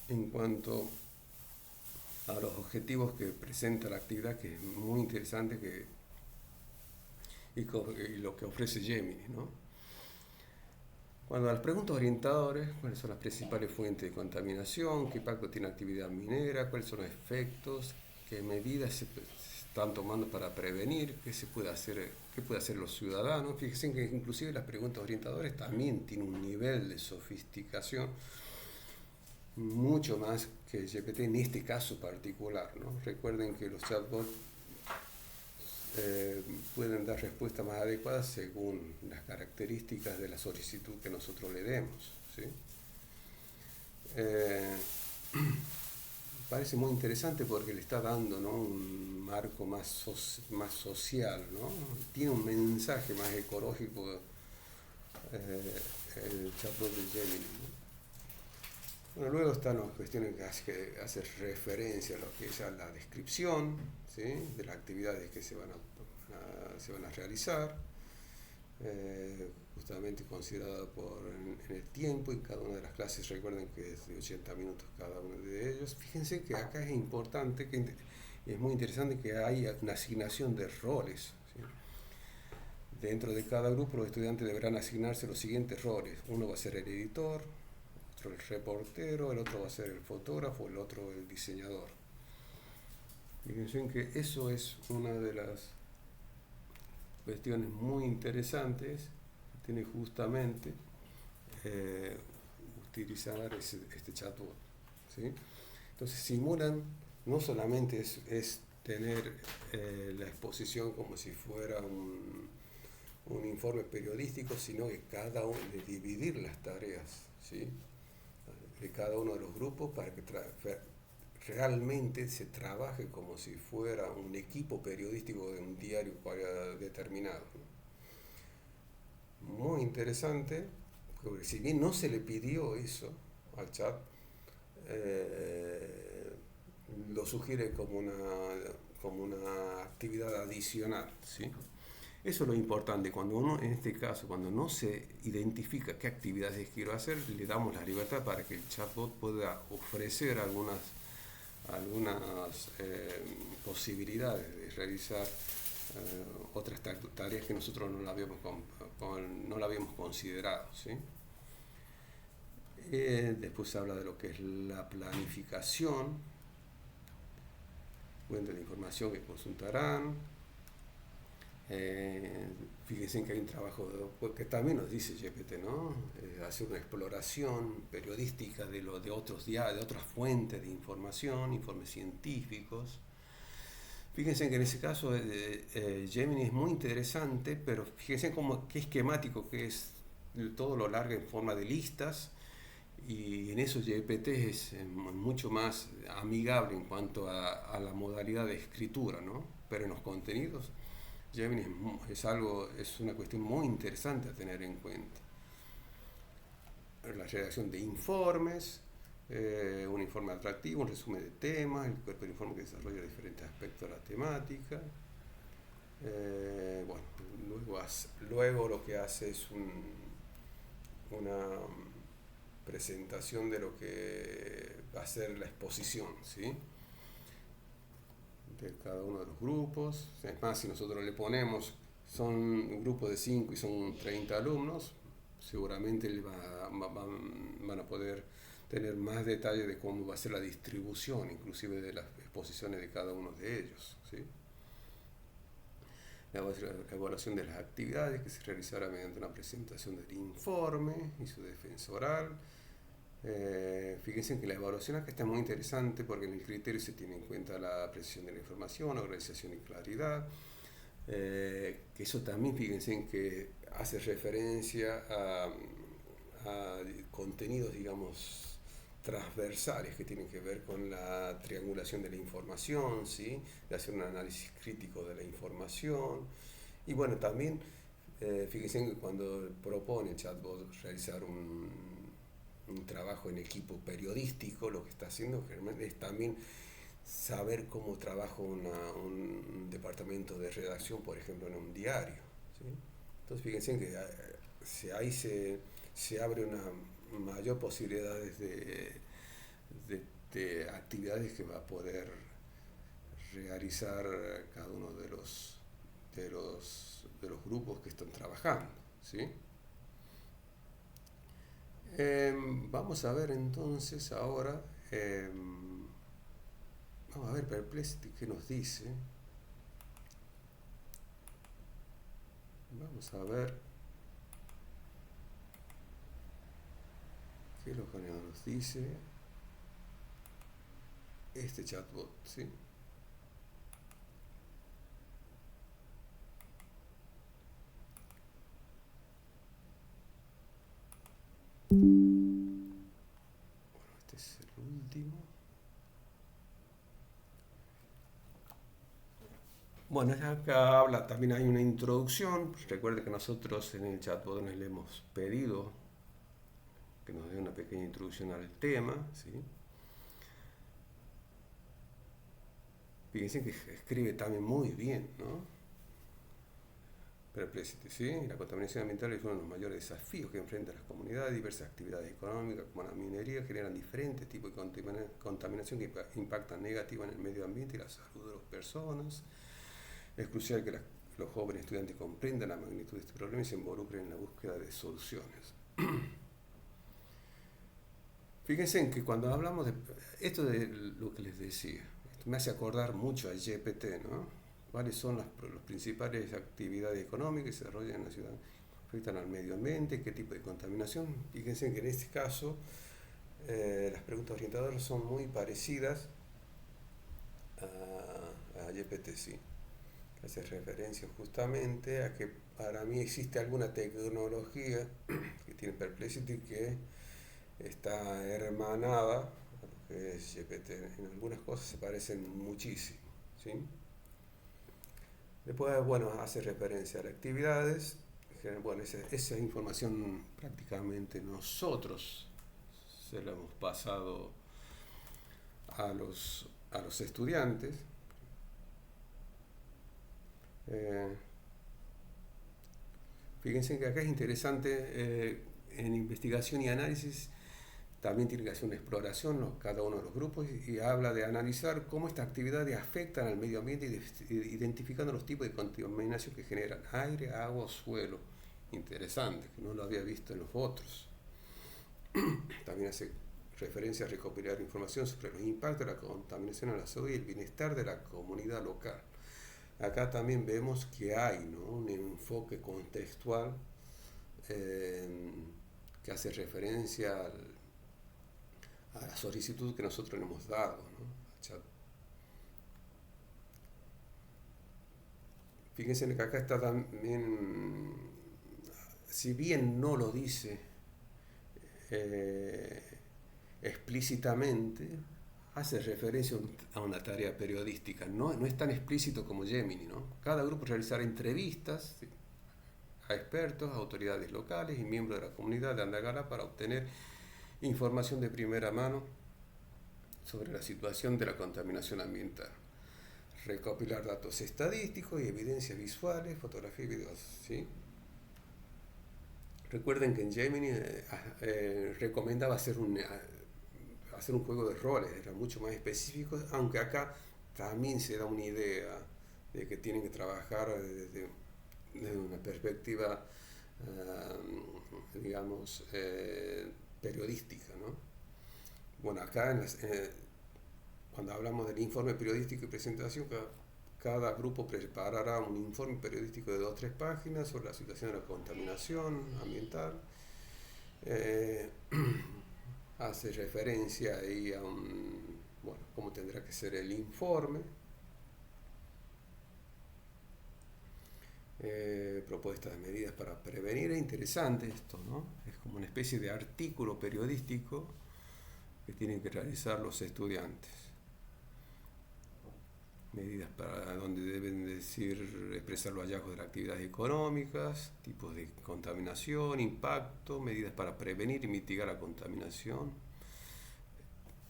en cuanto a los objetivos que presenta la actividad, que es muy interesante y lo que ofrece Gemini, ¿no? Cuando a las preguntas orientadoras, ¿cuáles son las principales fuentes de contaminación? ¿Qué impacto tiene la actividad minera? ¿Cuáles son los efectos? ¿Qué medidas se están tomando para prevenir? ¿Qué se puede hacer? ¿Qué puede hacer los ciudadanos? Fíjense que inclusive las preguntas orientadoras también tienen un nivel de sofisticación mucho más que el GPT en este caso particular, ¿no? Recuerden que los chatbots pueden dar respuestas más adecuadas según las características de la solicitud que nosotros le demos, ¿sí? Parece muy interesante porque le está dando, ¿no?, un marco más social, ¿no? Tiene un mensaje más ecológico, el chatbot de Gemini, ¿no? Bueno, luego están las cuestiones que hace referencia a lo que es la descripción, ¿sí?, de las actividades que se van a realizar, justamente considerada en el tiempo, y cada una de las clases, recuerden que es de 80 minutos cada uno de ellos. Fíjense que acá es importante, es muy interesante que haya una asignación de roles, ¿sí? Dentro de cada grupo los estudiantes deberán asignarse los siguientes roles. Uno va a ser el editor, otro el reportero, el otro va a ser el fotógrafo, el otro el diseñador. Fíjense que eso es una de las cuestiones muy interesantes que tiene justamente utilizar este chatbot, ¿sí? Entonces simulan, no solamente es tener la exposición como si fuera un informe periodístico, sino que de dividir las tareas, ¿sí?, de cada uno de los grupos para que realmente se trabaje como si fuera un equipo periodístico de un diario determinado, ¿no? Muy interesante, porque si bien no se le pidió eso al chat, lo sugiere como una actividad adicional, ¿sí? Eso es lo importante, cuando uno, en este caso, cuando no se identifica qué actividades quiero hacer, le damos la libertad para que el chatbot pueda ofrecer algunas posibilidades de realizar otras tareas que nosotros no la habíamos considerado, ¿sí? Después se habla de lo que es la planificación, fuente de información que consultarán. Fíjense que hay un trabajo que también nos dice GPT, ¿no? Hacer una exploración periodística de otras fuentes de información, informes científicos. Fíjense que en ese caso Gemini es muy interesante, pero fíjense qué esquemático que es, todo lo larga en forma de listas, y en eso GPT es mucho más amigable en cuanto a la modalidad de escritura, ¿no? Pero en los contenidos Gemini es una cuestión muy interesante a tener en cuenta. La redacción de informes, un informe atractivo, un resumen de temas, el cuerpo de informe que desarrolla diferentes aspectos de la temática. Bueno, luego lo que hace es una presentación de lo que va a ser la exposición, ¿sí?, de cada uno de los grupos. Es más, si nosotros le ponemos, son un grupo de 5 y son 30 alumnos, seguramente van a poder tener más detalles de cómo va a ser la distribución, inclusive de las exposiciones de cada uno de ellos, ¿sí? La evaluación de las actividades que se realizará mediante una presentación del informe y su defensa oral. Fíjense que la evaluación acá está muy interesante porque en el criterio se tiene en cuenta la precisión de la información, organización y claridad, que eso también, fíjense en que hace referencia a contenidos, digamos, transversales que tienen que ver con la triangulación de la información, ¿sí?, de hacer un análisis crítico de la información. Y bueno, también Fíjense que cuando propone el chatbot realizar un trabajo en equipo periodístico, lo que está haciendo generalmente es también saber cómo trabaja un departamento de redacción, por ejemplo, en un diario. ¿Sí? Entonces fíjense que ahí se abre una mayor posibilidad de actividades que va a poder realizar cada uno de los grupos que están trabajando. ¿Sí? Vamos a ver entonces ahora, vamos a ver Perplexity qué nos dice. Vamos a ver qué es lo que nos dice este chatbot. ¿Sí? Bueno, este es el último. Bueno, acá habla, también hay una introducción. Recuerde que nosotros en el chatbot le hemos pedido que nos dé una pequeña introducción al tema. ¿Sí? Fíjense que escribe también muy bien, ¿no? Perplexity, ¿sí? La contaminación ambiental es uno de los mayores desafíos que enfrentan las comunidades. Diversas actividades económicas, como la minería, generan diferentes tipos de contaminación que impactan negativamente en el medio ambiente y la salud de las personas. Es crucial que los jóvenes estudiantes comprendan la magnitud de este problema y se involucren en la búsqueda de soluciones. Fíjense en que cuando hablamos de esto de lo que les decía, esto me hace acordar mucho a GPT, ¿no? ¿Cuáles son las principales actividades económicas que se desarrollan en la ciudad? ¿Afectan al medio ambiente? ¿Qué tipo de contaminación? Fíjense que en este caso las preguntas orientadoras son muy parecidas a GPT-C. Hace referencia justamente a que para mí existe alguna tecnología que tiene Perplexity que está hermanada a lo que es GPT. En algunas cosas se parecen muchísimo. ¿Sí? Después, bueno, hace referencia a las actividades. Bueno, esa información prácticamente nosotros se la hemos pasado a los estudiantes. Fíjense que acá es interesante, en investigación y análisis también tiene que hacer una exploración cada uno de los grupos y habla de analizar cómo estas actividades afectan al medio ambiente identificando los tipos de contaminación que generan aire, agua o suelo. Interesante, que no lo había visto en los otros. También hace referencia a recopilar información sobre los impactos de la contaminación en la salud y el bienestar de la comunidad local. Acá también vemos que hay, ¿no?, un enfoque contextual que hace referencia a la solicitud que nosotros le hemos dado, ¿no? Fíjense que acá está también, si bien no lo dice eh, explícitamente, hace referencia a una tarea periodística. No es tan explícito como Gemini, ¿no? Cada grupo realizará entrevistas, ¿sí?, a expertos, autoridades locales y miembros de la comunidad de Andagala para obtener información de primera mano sobre la situación de la contaminación ambiental. Recopilar datos estadísticos y evidencias visuales, fotografías y videos. ¿Sí? Recuerden que en Gemini recomendaba hacer un juego de roles, era mucho más específico, aunque acá también se da una idea de que tienen que trabajar desde una perspectiva, digamos, periodística, ¿no? Bueno, acá cuando hablamos del informe periodístico y presentación, cada grupo preparará un informe periodístico de 2 o 3 páginas sobre la situación de la contaminación ambiental. Hace referencia ahí a cómo tendrá que ser el informe. Propuestas de medidas para prevenir. Es interesante esto, ¿no? Es como una especie de artículo periodístico que tienen que realizar los estudiantes. medidas para donde deben decir expresar los hallazgos de las actividades económicas, tipos de contaminación, impacto, medidas para prevenir y mitigar la contaminación,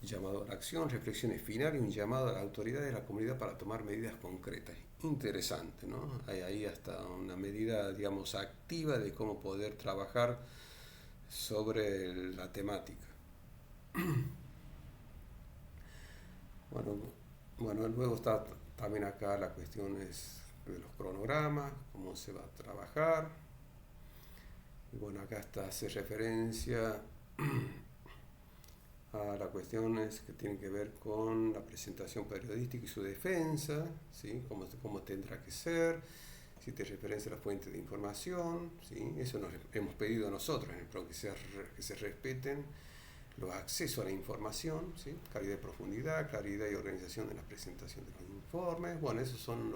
llamado a la acción, reflexiones finales y un llamado a las autoridades de la comunidad para tomar medidas concretas. Interesante, ¿no? Hay ahí hasta una medida, digamos, activa de cómo poder trabajar sobre la temática. Bueno, bueno, luego está también acá la cuestión es de los cronogramas, cómo se va a trabajar. Y bueno, acá está, hace referencia a las cuestiones que tienen que ver con la presentación periodística y su defensa, ¿sí? Cómo tendrá que ser, si te referencia a la fuente de información, ¿sí? Eso nos hemos pedido nosotros en el PRO, que se respeten los accesos a la información, ¿sí? Calidad y profundidad, claridad y organización en la presentación de los informes. Bueno, esos son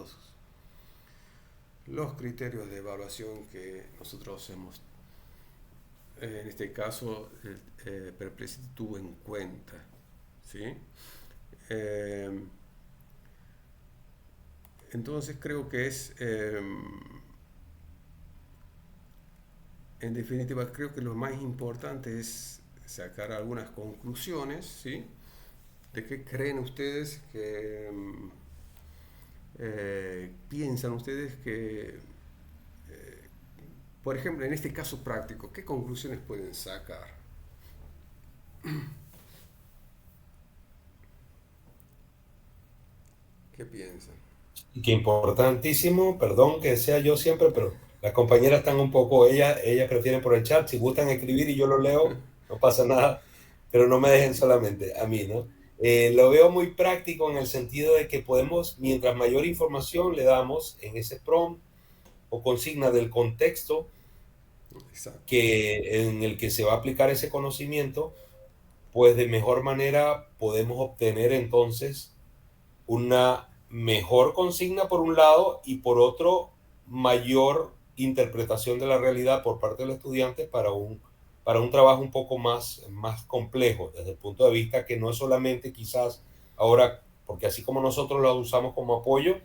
los criterios de evaluación que nosotros hemos, en este caso, Perplexity tuvo en cuenta, ¿sí? Entonces creo que es, en definitiva, creo que lo más importante es sacar algunas conclusiones, ¿sí? ¿De qué creen ustedes que piensan ustedes que, por ejemplo, en este caso práctico, qué conclusiones pueden sacar? ¿Qué piensan? Y que importantísimo, perdón que sea yo siempre, pero las compañeras están un poco, ellas prefieren por el chat, si gustan escribir y yo lo leo, no pasa nada, pero no me dejen solamente a mí, ¿no? Lo veo muy práctico en el sentido de que podemos, mientras mayor información le damos en ese prompt o consigna del contexto en el que se va a aplicar ese conocimiento, pues de mejor manera podemos obtener entonces una mejor consigna por un lado y por otro mayor interpretación de la realidad por parte del estudiante para un trabajo un poco más complejo desde el punto de vista que no es solamente quizás ahora, porque así como nosotros lo usamos como apoyo,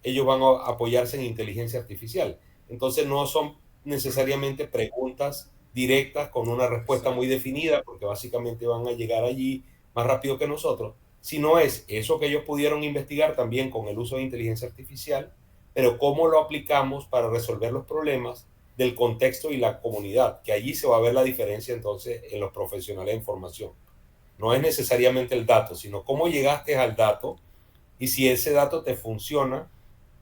ellos van a apoyarse en inteligencia artificial. Entonces no son necesariamente preguntas directas con una respuesta muy definida, porque básicamente van a llegar allí más rápido que nosotros, sino es eso que ellos pudieron investigar también con el uso de inteligencia artificial, pero cómo lo aplicamos para resolver los problemas del contexto y la comunidad, que allí se va a ver la diferencia entonces en los profesionales de información. No es necesariamente el dato, sino cómo llegaste al dato y si ese dato te funciona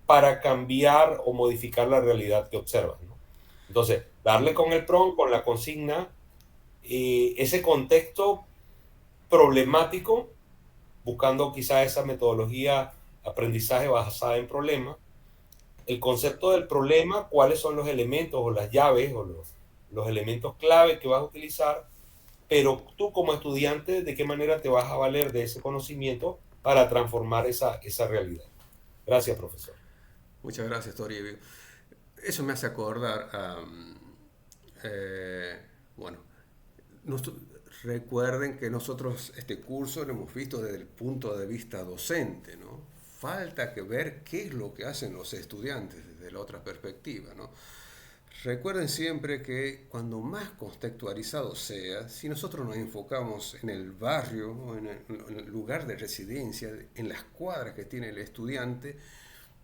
para cambiar o modificar la realidad que observas, ¿no? Entonces, darle con el prompt, con la consigna, ese contexto problemático, buscando quizá esa metodología aprendizaje basada en problemas, el concepto del problema, cuáles son los elementos o las llaves o los elementos clave que vas a utilizar, pero tú como estudiante, ¿de qué manera te vas a valer de ese conocimiento para transformar esa realidad? Gracias, profesor. Muchas gracias, Toribio. Eso me hace acordar a, bueno, recuerden que nosotros este curso lo hemos visto desde el punto de vista docente, ¿no? Falta que ver qué es lo que hacen los estudiantes desde la otra perspectiva, ¿no? Recuerden siempre que cuando más contextualizado sea, si nosotros nos enfocamos en el barrio, en el lugar de residencia, en las cuadras que tiene el estudiante,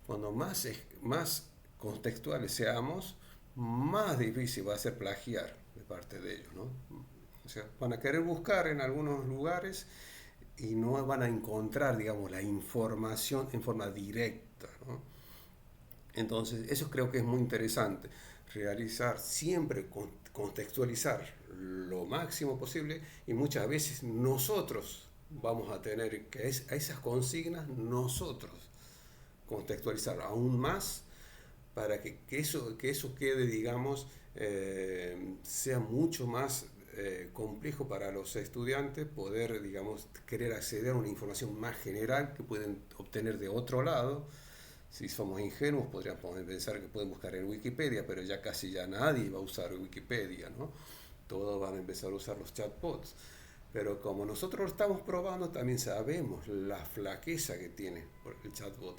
cuando más contextuales seamos, más difícil va a ser plagiar de parte de ellos, ¿no? O sea, van a querer buscar en algunos lugares y no van a encontrar, digamos, la información en forma directa, ¿no? Entonces, eso creo que es muy interesante, realizar siempre, contextualizar lo máximo posible y muchas veces nosotros vamos a tener que a esas consignas nosotros contextualizar aún más para que eso quede, digamos, sea mucho más complejo para los estudiantes poder, digamos, querer acceder a una información más general que pueden obtener de otro lado. Si somos ingenuos, podríamos pensar que pueden buscar en Wikipedia, pero ya casi ya nadie va a usar Wikipedia, ¿no? Todos van a empezar a usar los chatbots. Pero como nosotros lo estamos probando, también sabemos la flaqueza que tiene el chatbot.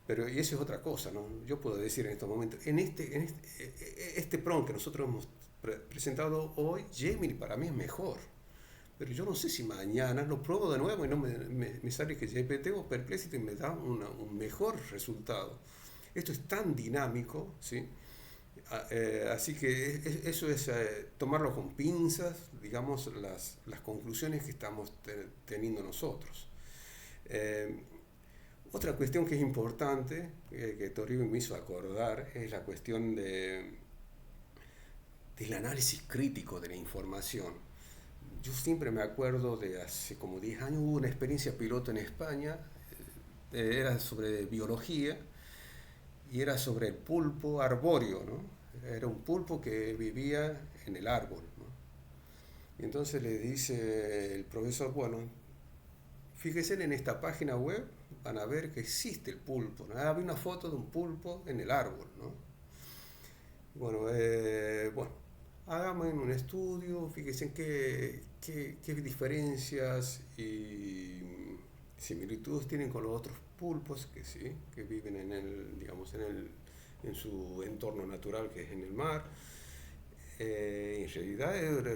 Pero y eso es otra cosa, ¿no? Yo puedo decir en estos momentos, este prompt que nosotros hemos presentado hoy, Gemini para mí es mejor. Pero yo no sé si mañana lo pruebo de nuevo y no me sale que GPT o Perplexity me da un mejor resultado. Esto es tan dinámico, ¿sí? Así que eso es tomarlo con pinzas, digamos, las conclusiones que estamos teniendo nosotros. Eh, Otra cuestión que es importante, que Toribio me hizo acordar, es la cuestión del análisis crítico de la información. Yo siempre me acuerdo de hace como 10 años hubo una experiencia piloto en España, era sobre biología y era sobre el pulpo arbóreo, ¿no? Era un pulpo que vivía en el árbol, ¿no? Y entonces le dice el profesor, bueno, fíjense en esta página web, van a ver que existe el pulpo, ¿no? Había una foto de un pulpo en el árbol, ¿no? Bueno, hagamos un estudio, fíjense en qué diferencias y similitudes tienen con los otros pulpos que sí, que viven en el, digamos, en su entorno natural que es en el mar. En realidad era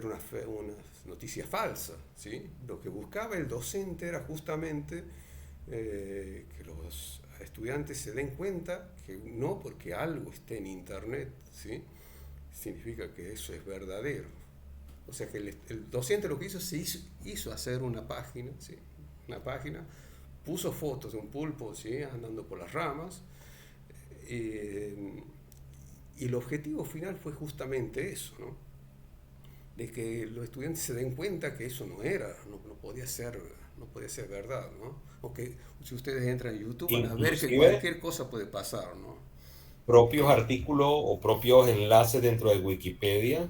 una noticia falsa, ¿sí? Lo que buscaba el docente era justamente que los estudiantes se den cuenta que no porque algo esté en internet, ¿sí? Significa que eso es verdadero. O sea que el docente lo que hizo, hizo hacer una página, ¿sí? Una página, puso fotos de un pulpo, ¿sí? Andando por las ramas, eh, y el objetivo final fue justamente eso, ¿no? De que los estudiantes se den cuenta que eso no podía ser, no podía ser verdad, ¿no? O que si ustedes entran en YouTube van a ver que Inclusive cualquier cosa puede pasar, ¿no? propios artículos o propios enlaces dentro de Wikipedia,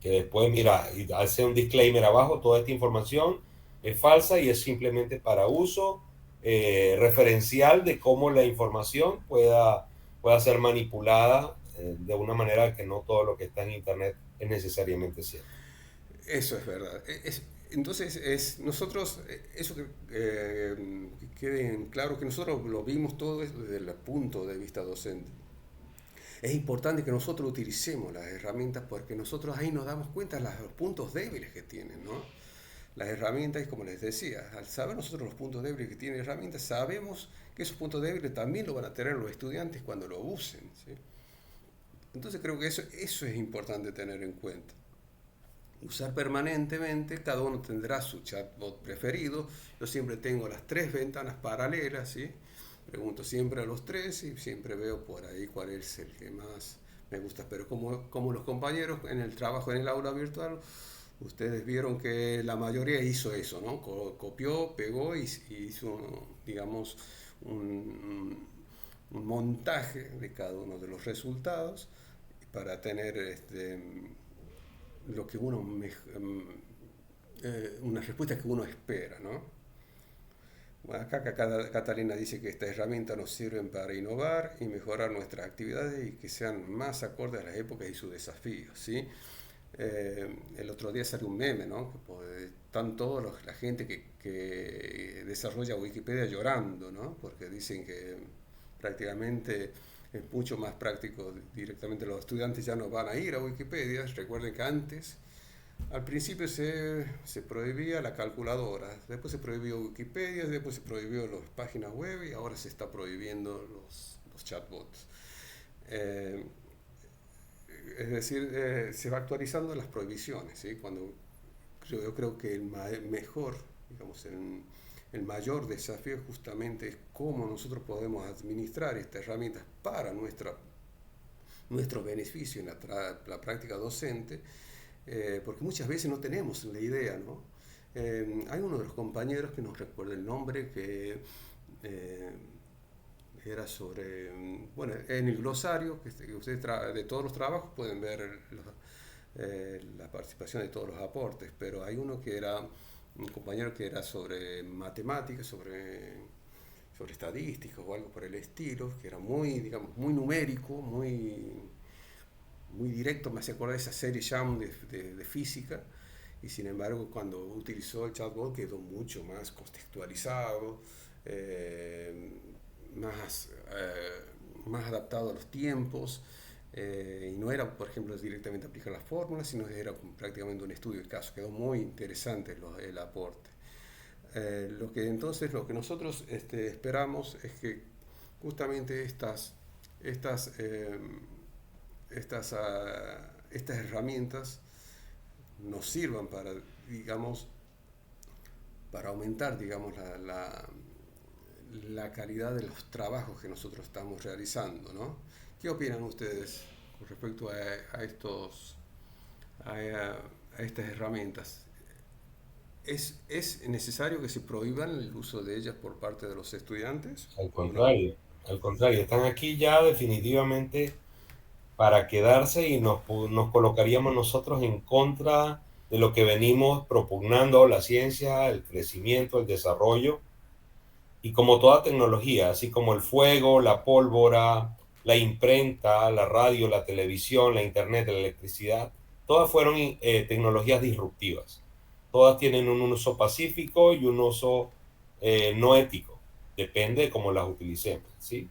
que después, mira, y hace un disclaimer abajo, toda esta información es falsa y es simplemente para uso referencial de cómo la información pueda ser manipulada de una manera que no todo lo que está en Internet es necesariamente cierto. Eso es verdad. Entonces, nosotros, eso que quede claro que nosotros lo vimos todo desde el punto de vista docente. Es importante que nosotros utilicemos las herramientas porque nosotros ahí nos damos cuenta de los puntos débiles que tienen, ¿no? Las herramientas, como les decía, al saber nosotros los puntos débiles que tienen herramientas, sabemos que esos puntos débiles también lo van a tener los estudiantes cuando lo usen, ¿sí? Entonces creo que eso es importante tener en cuenta. Usar permanentemente, cada uno tendrá su chatbot preferido. Yo siempre tengo las 3 ventanas paralelas, ¿sí? Pregunto siempre a los 3 y siempre veo por ahí cuál es el que más me gusta. Pero como los compañeros en el trabajo en el aula virtual, ustedes vieron que la mayoría hizo eso, ¿no? Copió, pegó y hizo, digamos, un montaje de cada uno de los resultados para tener lo que una respuesta que uno espera, ¿no? Bueno, acá Catalina dice que estas herramientas nos sirven para innovar y mejorar nuestras actividades y que sean más acordes a las épocas y sus desafíos, ¿sí? El otro día salió un meme, ¿no? Están todos la gente que desarrolla Wikipedia llorando, ¿no? Porque dicen que prácticamente es mucho más práctico directamente. Los estudiantes ya no van a ir a Wikipedia. Recuerden que antes, al principio se prohibía la calculadora, después se prohibió Wikipedia, después se prohibió las páginas web y ahora se está prohibiendo los chatbots. Eh, es decir, se va actualizando las prohibiciones, ¿sí? Yo creo que el mejor, digamos, el mayor desafío justamente es cómo nosotros podemos administrar estas herramientas para nuestro beneficio en la práctica docente, porque muchas veces no tenemos la idea, ¿no? Hay uno de los compañeros que no recuerdo el nombre, que era sobre, bueno, en el glosario que ustedes de todos los trabajos pueden ver la participación de todos los aportes, pero hay uno que era un compañero que era sobre matemáticas, sobre estadísticas o algo por el estilo, que era muy, digamos, muy numérico, muy directo. Me hace acordar de esa serie Jam de física, y sin embargo cuando utilizó el chatbot quedó mucho más contextualizado, más, más adaptado a los tiempos, y no era, por ejemplo, directamente aplicar las fórmulas, sino era prácticamente un estudio del caso. Quedó muy interesante el aporte. Lo que nosotros esperamos es que justamente estas herramientas nos sirvan para, digamos, para aumentar, digamos, la calidad de los trabajos que nosotros estamos realizando, ¿no? ¿Qué opinan ustedes con respecto a a estas herramientas? ¿Es necesario que se prohíban el uso de ellas por parte de los estudiantes o no? Al contrario, están aquí ya definitivamente para quedarse y nos colocaríamos nosotros en contra de lo que venimos propugnando, la ciencia, el crecimiento, el desarrollo, y como toda tecnología, así como el fuego, la pólvora, la imprenta, la radio, la televisión, la internet, la electricidad, todas fueron tecnologías disruptivas. Todas tienen un uso pacífico y un uso no ético. Depende de cómo las utilicemos, ¿sí?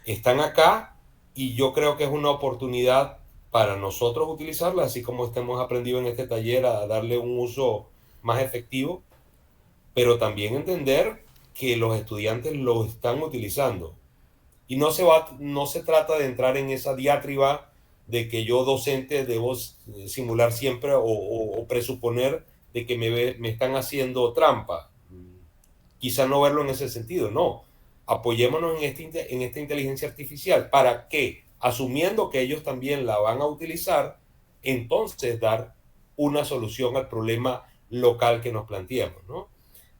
Están acá y yo creo que es una oportunidad para nosotros utilizarlas, así como hemos aprendido en este taller a darle un uso más efectivo, pero también entender que los estudiantes lo están utilizando. Y no se trata de entrar en esa diatriba de que yo docente debo simular siempre o presuponer de que me están haciendo trampa. Quizá no verlo en ese sentido, no. Apoyémonos en esta inteligencia artificial para que, asumiendo que ellos también la van a utilizar, entonces dar una solución al problema local que nos planteamos, ¿no?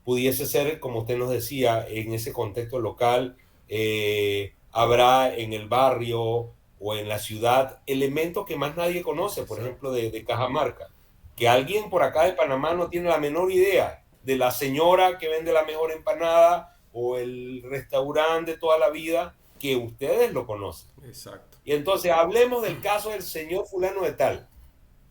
Pudiese ser, como usted nos decía, en ese contexto local, habrá en el barrio o en la ciudad elementos que más nadie conoce, por ejemplo, de Cajamarca, que alguien por acá de Panamá no tiene la menor idea de la señora que vende la mejor empanada o el restaurante de toda la vida, que ustedes lo conocen. Exacto. Y entonces hablemos del caso del señor fulano de tal.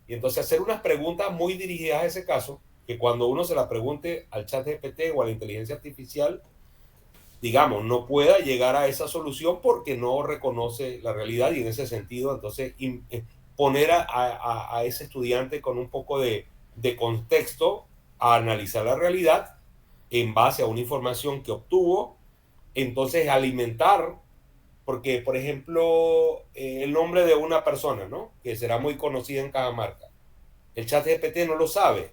Y entonces hacer unas preguntas muy dirigidas a ese caso, que cuando uno se la pregunte al chat GPT o a la inteligencia artificial, digamos, no pueda llegar a esa solución porque no reconoce la realidad, y en ese sentido, entonces, poner a ese estudiante con un poco de contexto a analizar la realidad en base a una información que obtuvo, entonces alimentar, porque, por ejemplo, el nombre de una persona, ¿no? Que será muy conocida en Cajamarca. El chat GPT no lo sabe,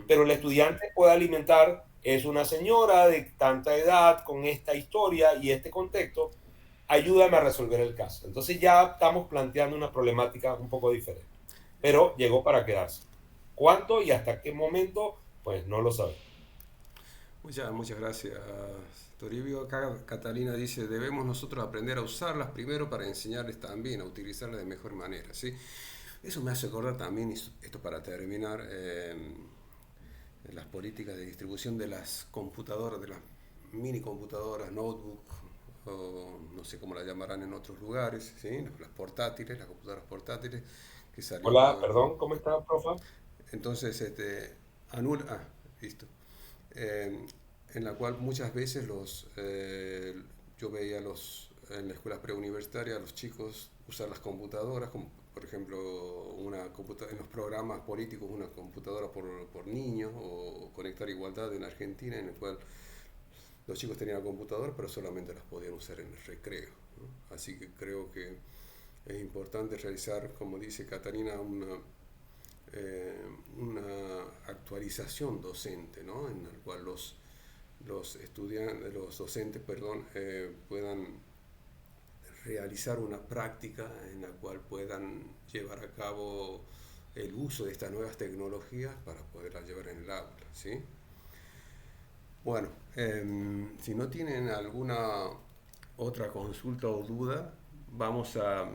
pero el estudiante puede alimentar, es una señora de tanta edad con esta historia y este contexto, ayúdame a resolver el caso. Entonces ya estamos planteando una problemática un poco diferente, pero llegó para quedarse. ¿Cuánto y hasta qué momento? Pues no lo sabemos. Muchas gracias, Toribio. Acá Catalina dice, debemos nosotros aprender a usarlas primero para enseñarles también a utilizarlas de mejor manera, ¿sí? Eso me hace acordar también, esto para terminar, las políticas de distribución de las computadoras, de las mini computadoras, notebook, o no sé cómo la llamarán en otros lugares, ¿sí? Las portátiles, las computadoras portátiles, que Hola, salió. perdón, ¿cómo está, profa? Entonces, anula, listo. Eh, en la cual muchas veces yo veía en la escuela preuniversitaria a los chicos usar las computadoras, como por ejemplo en los programas políticos una computadora por niño, o Conectar Igualdad en Argentina, en el cual los chicos tenían la computadora pero solamente las podían usar en el recreo, ¿no? Así que creo que es importante realizar, como dice Catalina, una actualización docente, ¿no? En el cual los docentes, perdón, puedan realizar una práctica en la cual puedan llevar a cabo el uso de estas nuevas tecnologías para poderlas llevar en el aula, ¿sí? Bueno, si no tienen alguna otra consulta o duda, vamos a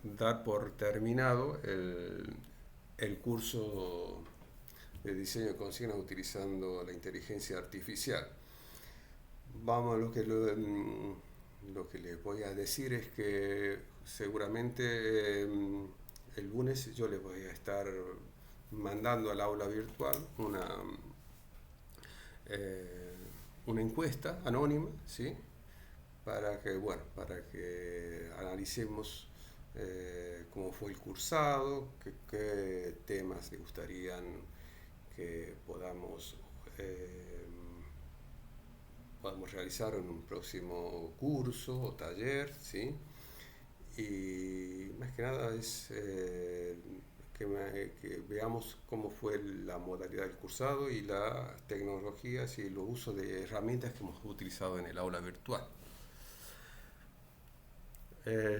dar por terminado el curso de diseño de consignas utilizando la inteligencia artificial. Vamos, lo que les voy a decir es que seguramente el lunes yo les voy a estar mandando al aula virtual una encuesta anónima, ¿sí? Para que analicemos cómo fue el cursado, qué temas le gustarían que podamos realizar en un próximo curso o taller, ¿sí? Y más que nada es que veamos cómo fue la modalidad del cursado y las tecnologías y los usos de herramientas que hemos utilizado en el aula virtual.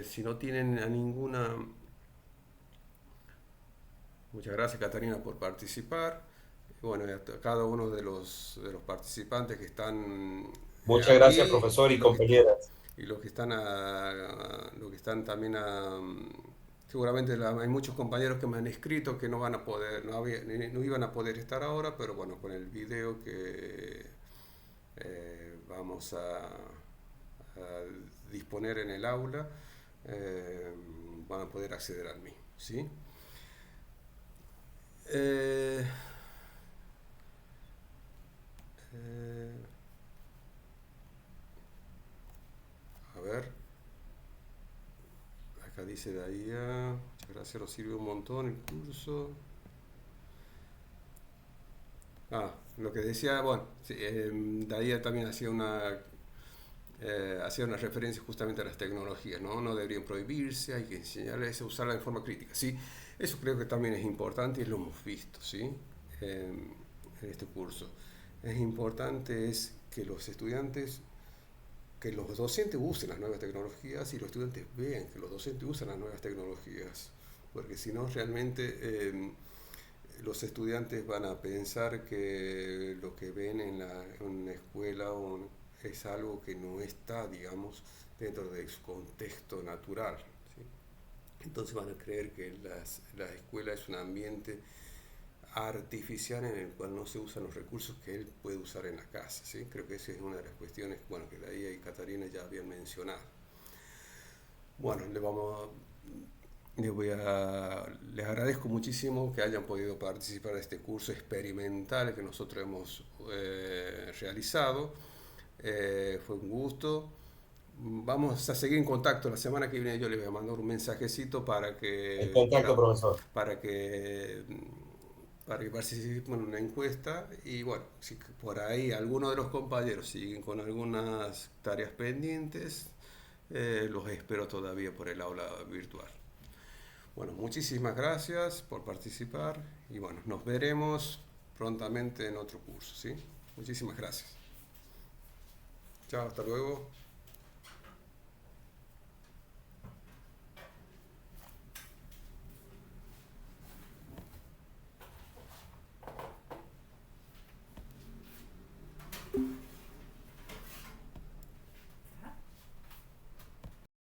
Si no tienen a ninguna... Muchas gracias, Catarina, por participar. Bueno, y a cada uno de los participantes que están Muchas gracias, aquí profesor y compañeras. y los que están, los que están también seguramente hay muchos compañeros que me han escrito que no van a poder, no iban a poder estar ahora, pero bueno, con el video que vamos a disponer en el aula, van a poder acceder al mismo, ¿sí? A ver, acá dice Daía, muchas gracias, nos sirve un montón el curso. Lo que decía, bueno, sí, Daía también hacía una referencia justamente a las tecnologías, ¿no? No deberían prohibirse, hay que enseñarles a usarla de forma crítica, ¿sí? Eso creo que también es importante y lo hemos visto, ¿sí? En este curso. Es importante es que los estudiantes, que los docentes usen las nuevas tecnologías y los estudiantes vean que los docentes usan las nuevas tecnologías, porque si no realmente los estudiantes van a pensar que lo que ven en una escuela es algo que no está, digamos, dentro de su contexto natural, ¿sí? Entonces van a creer que la escuela es un ambiente artificial en el cual no se usan los recursos que él puede usar en la casa, ¿sí? Creo que esa es una de las cuestiones, bueno, que Daía y Catarina ya habían mencionado. Bueno, les agradezco muchísimo que hayan podido participar de este curso experimental que nosotros hemos realizado. Fue un gusto. Vamos a seguir en contacto. La semana que viene yo les voy a mandar un mensajecito El contacto, profesor. para que participen en una encuesta y bueno, si por ahí alguno de los compañeros siguen con algunas tareas pendientes, los espero todavía por el aula virtual. Bueno, muchísimas gracias por participar y bueno, nos veremos prontamente en otro curso, ¿sí? Muchísimas gracias. Chao, hasta luego.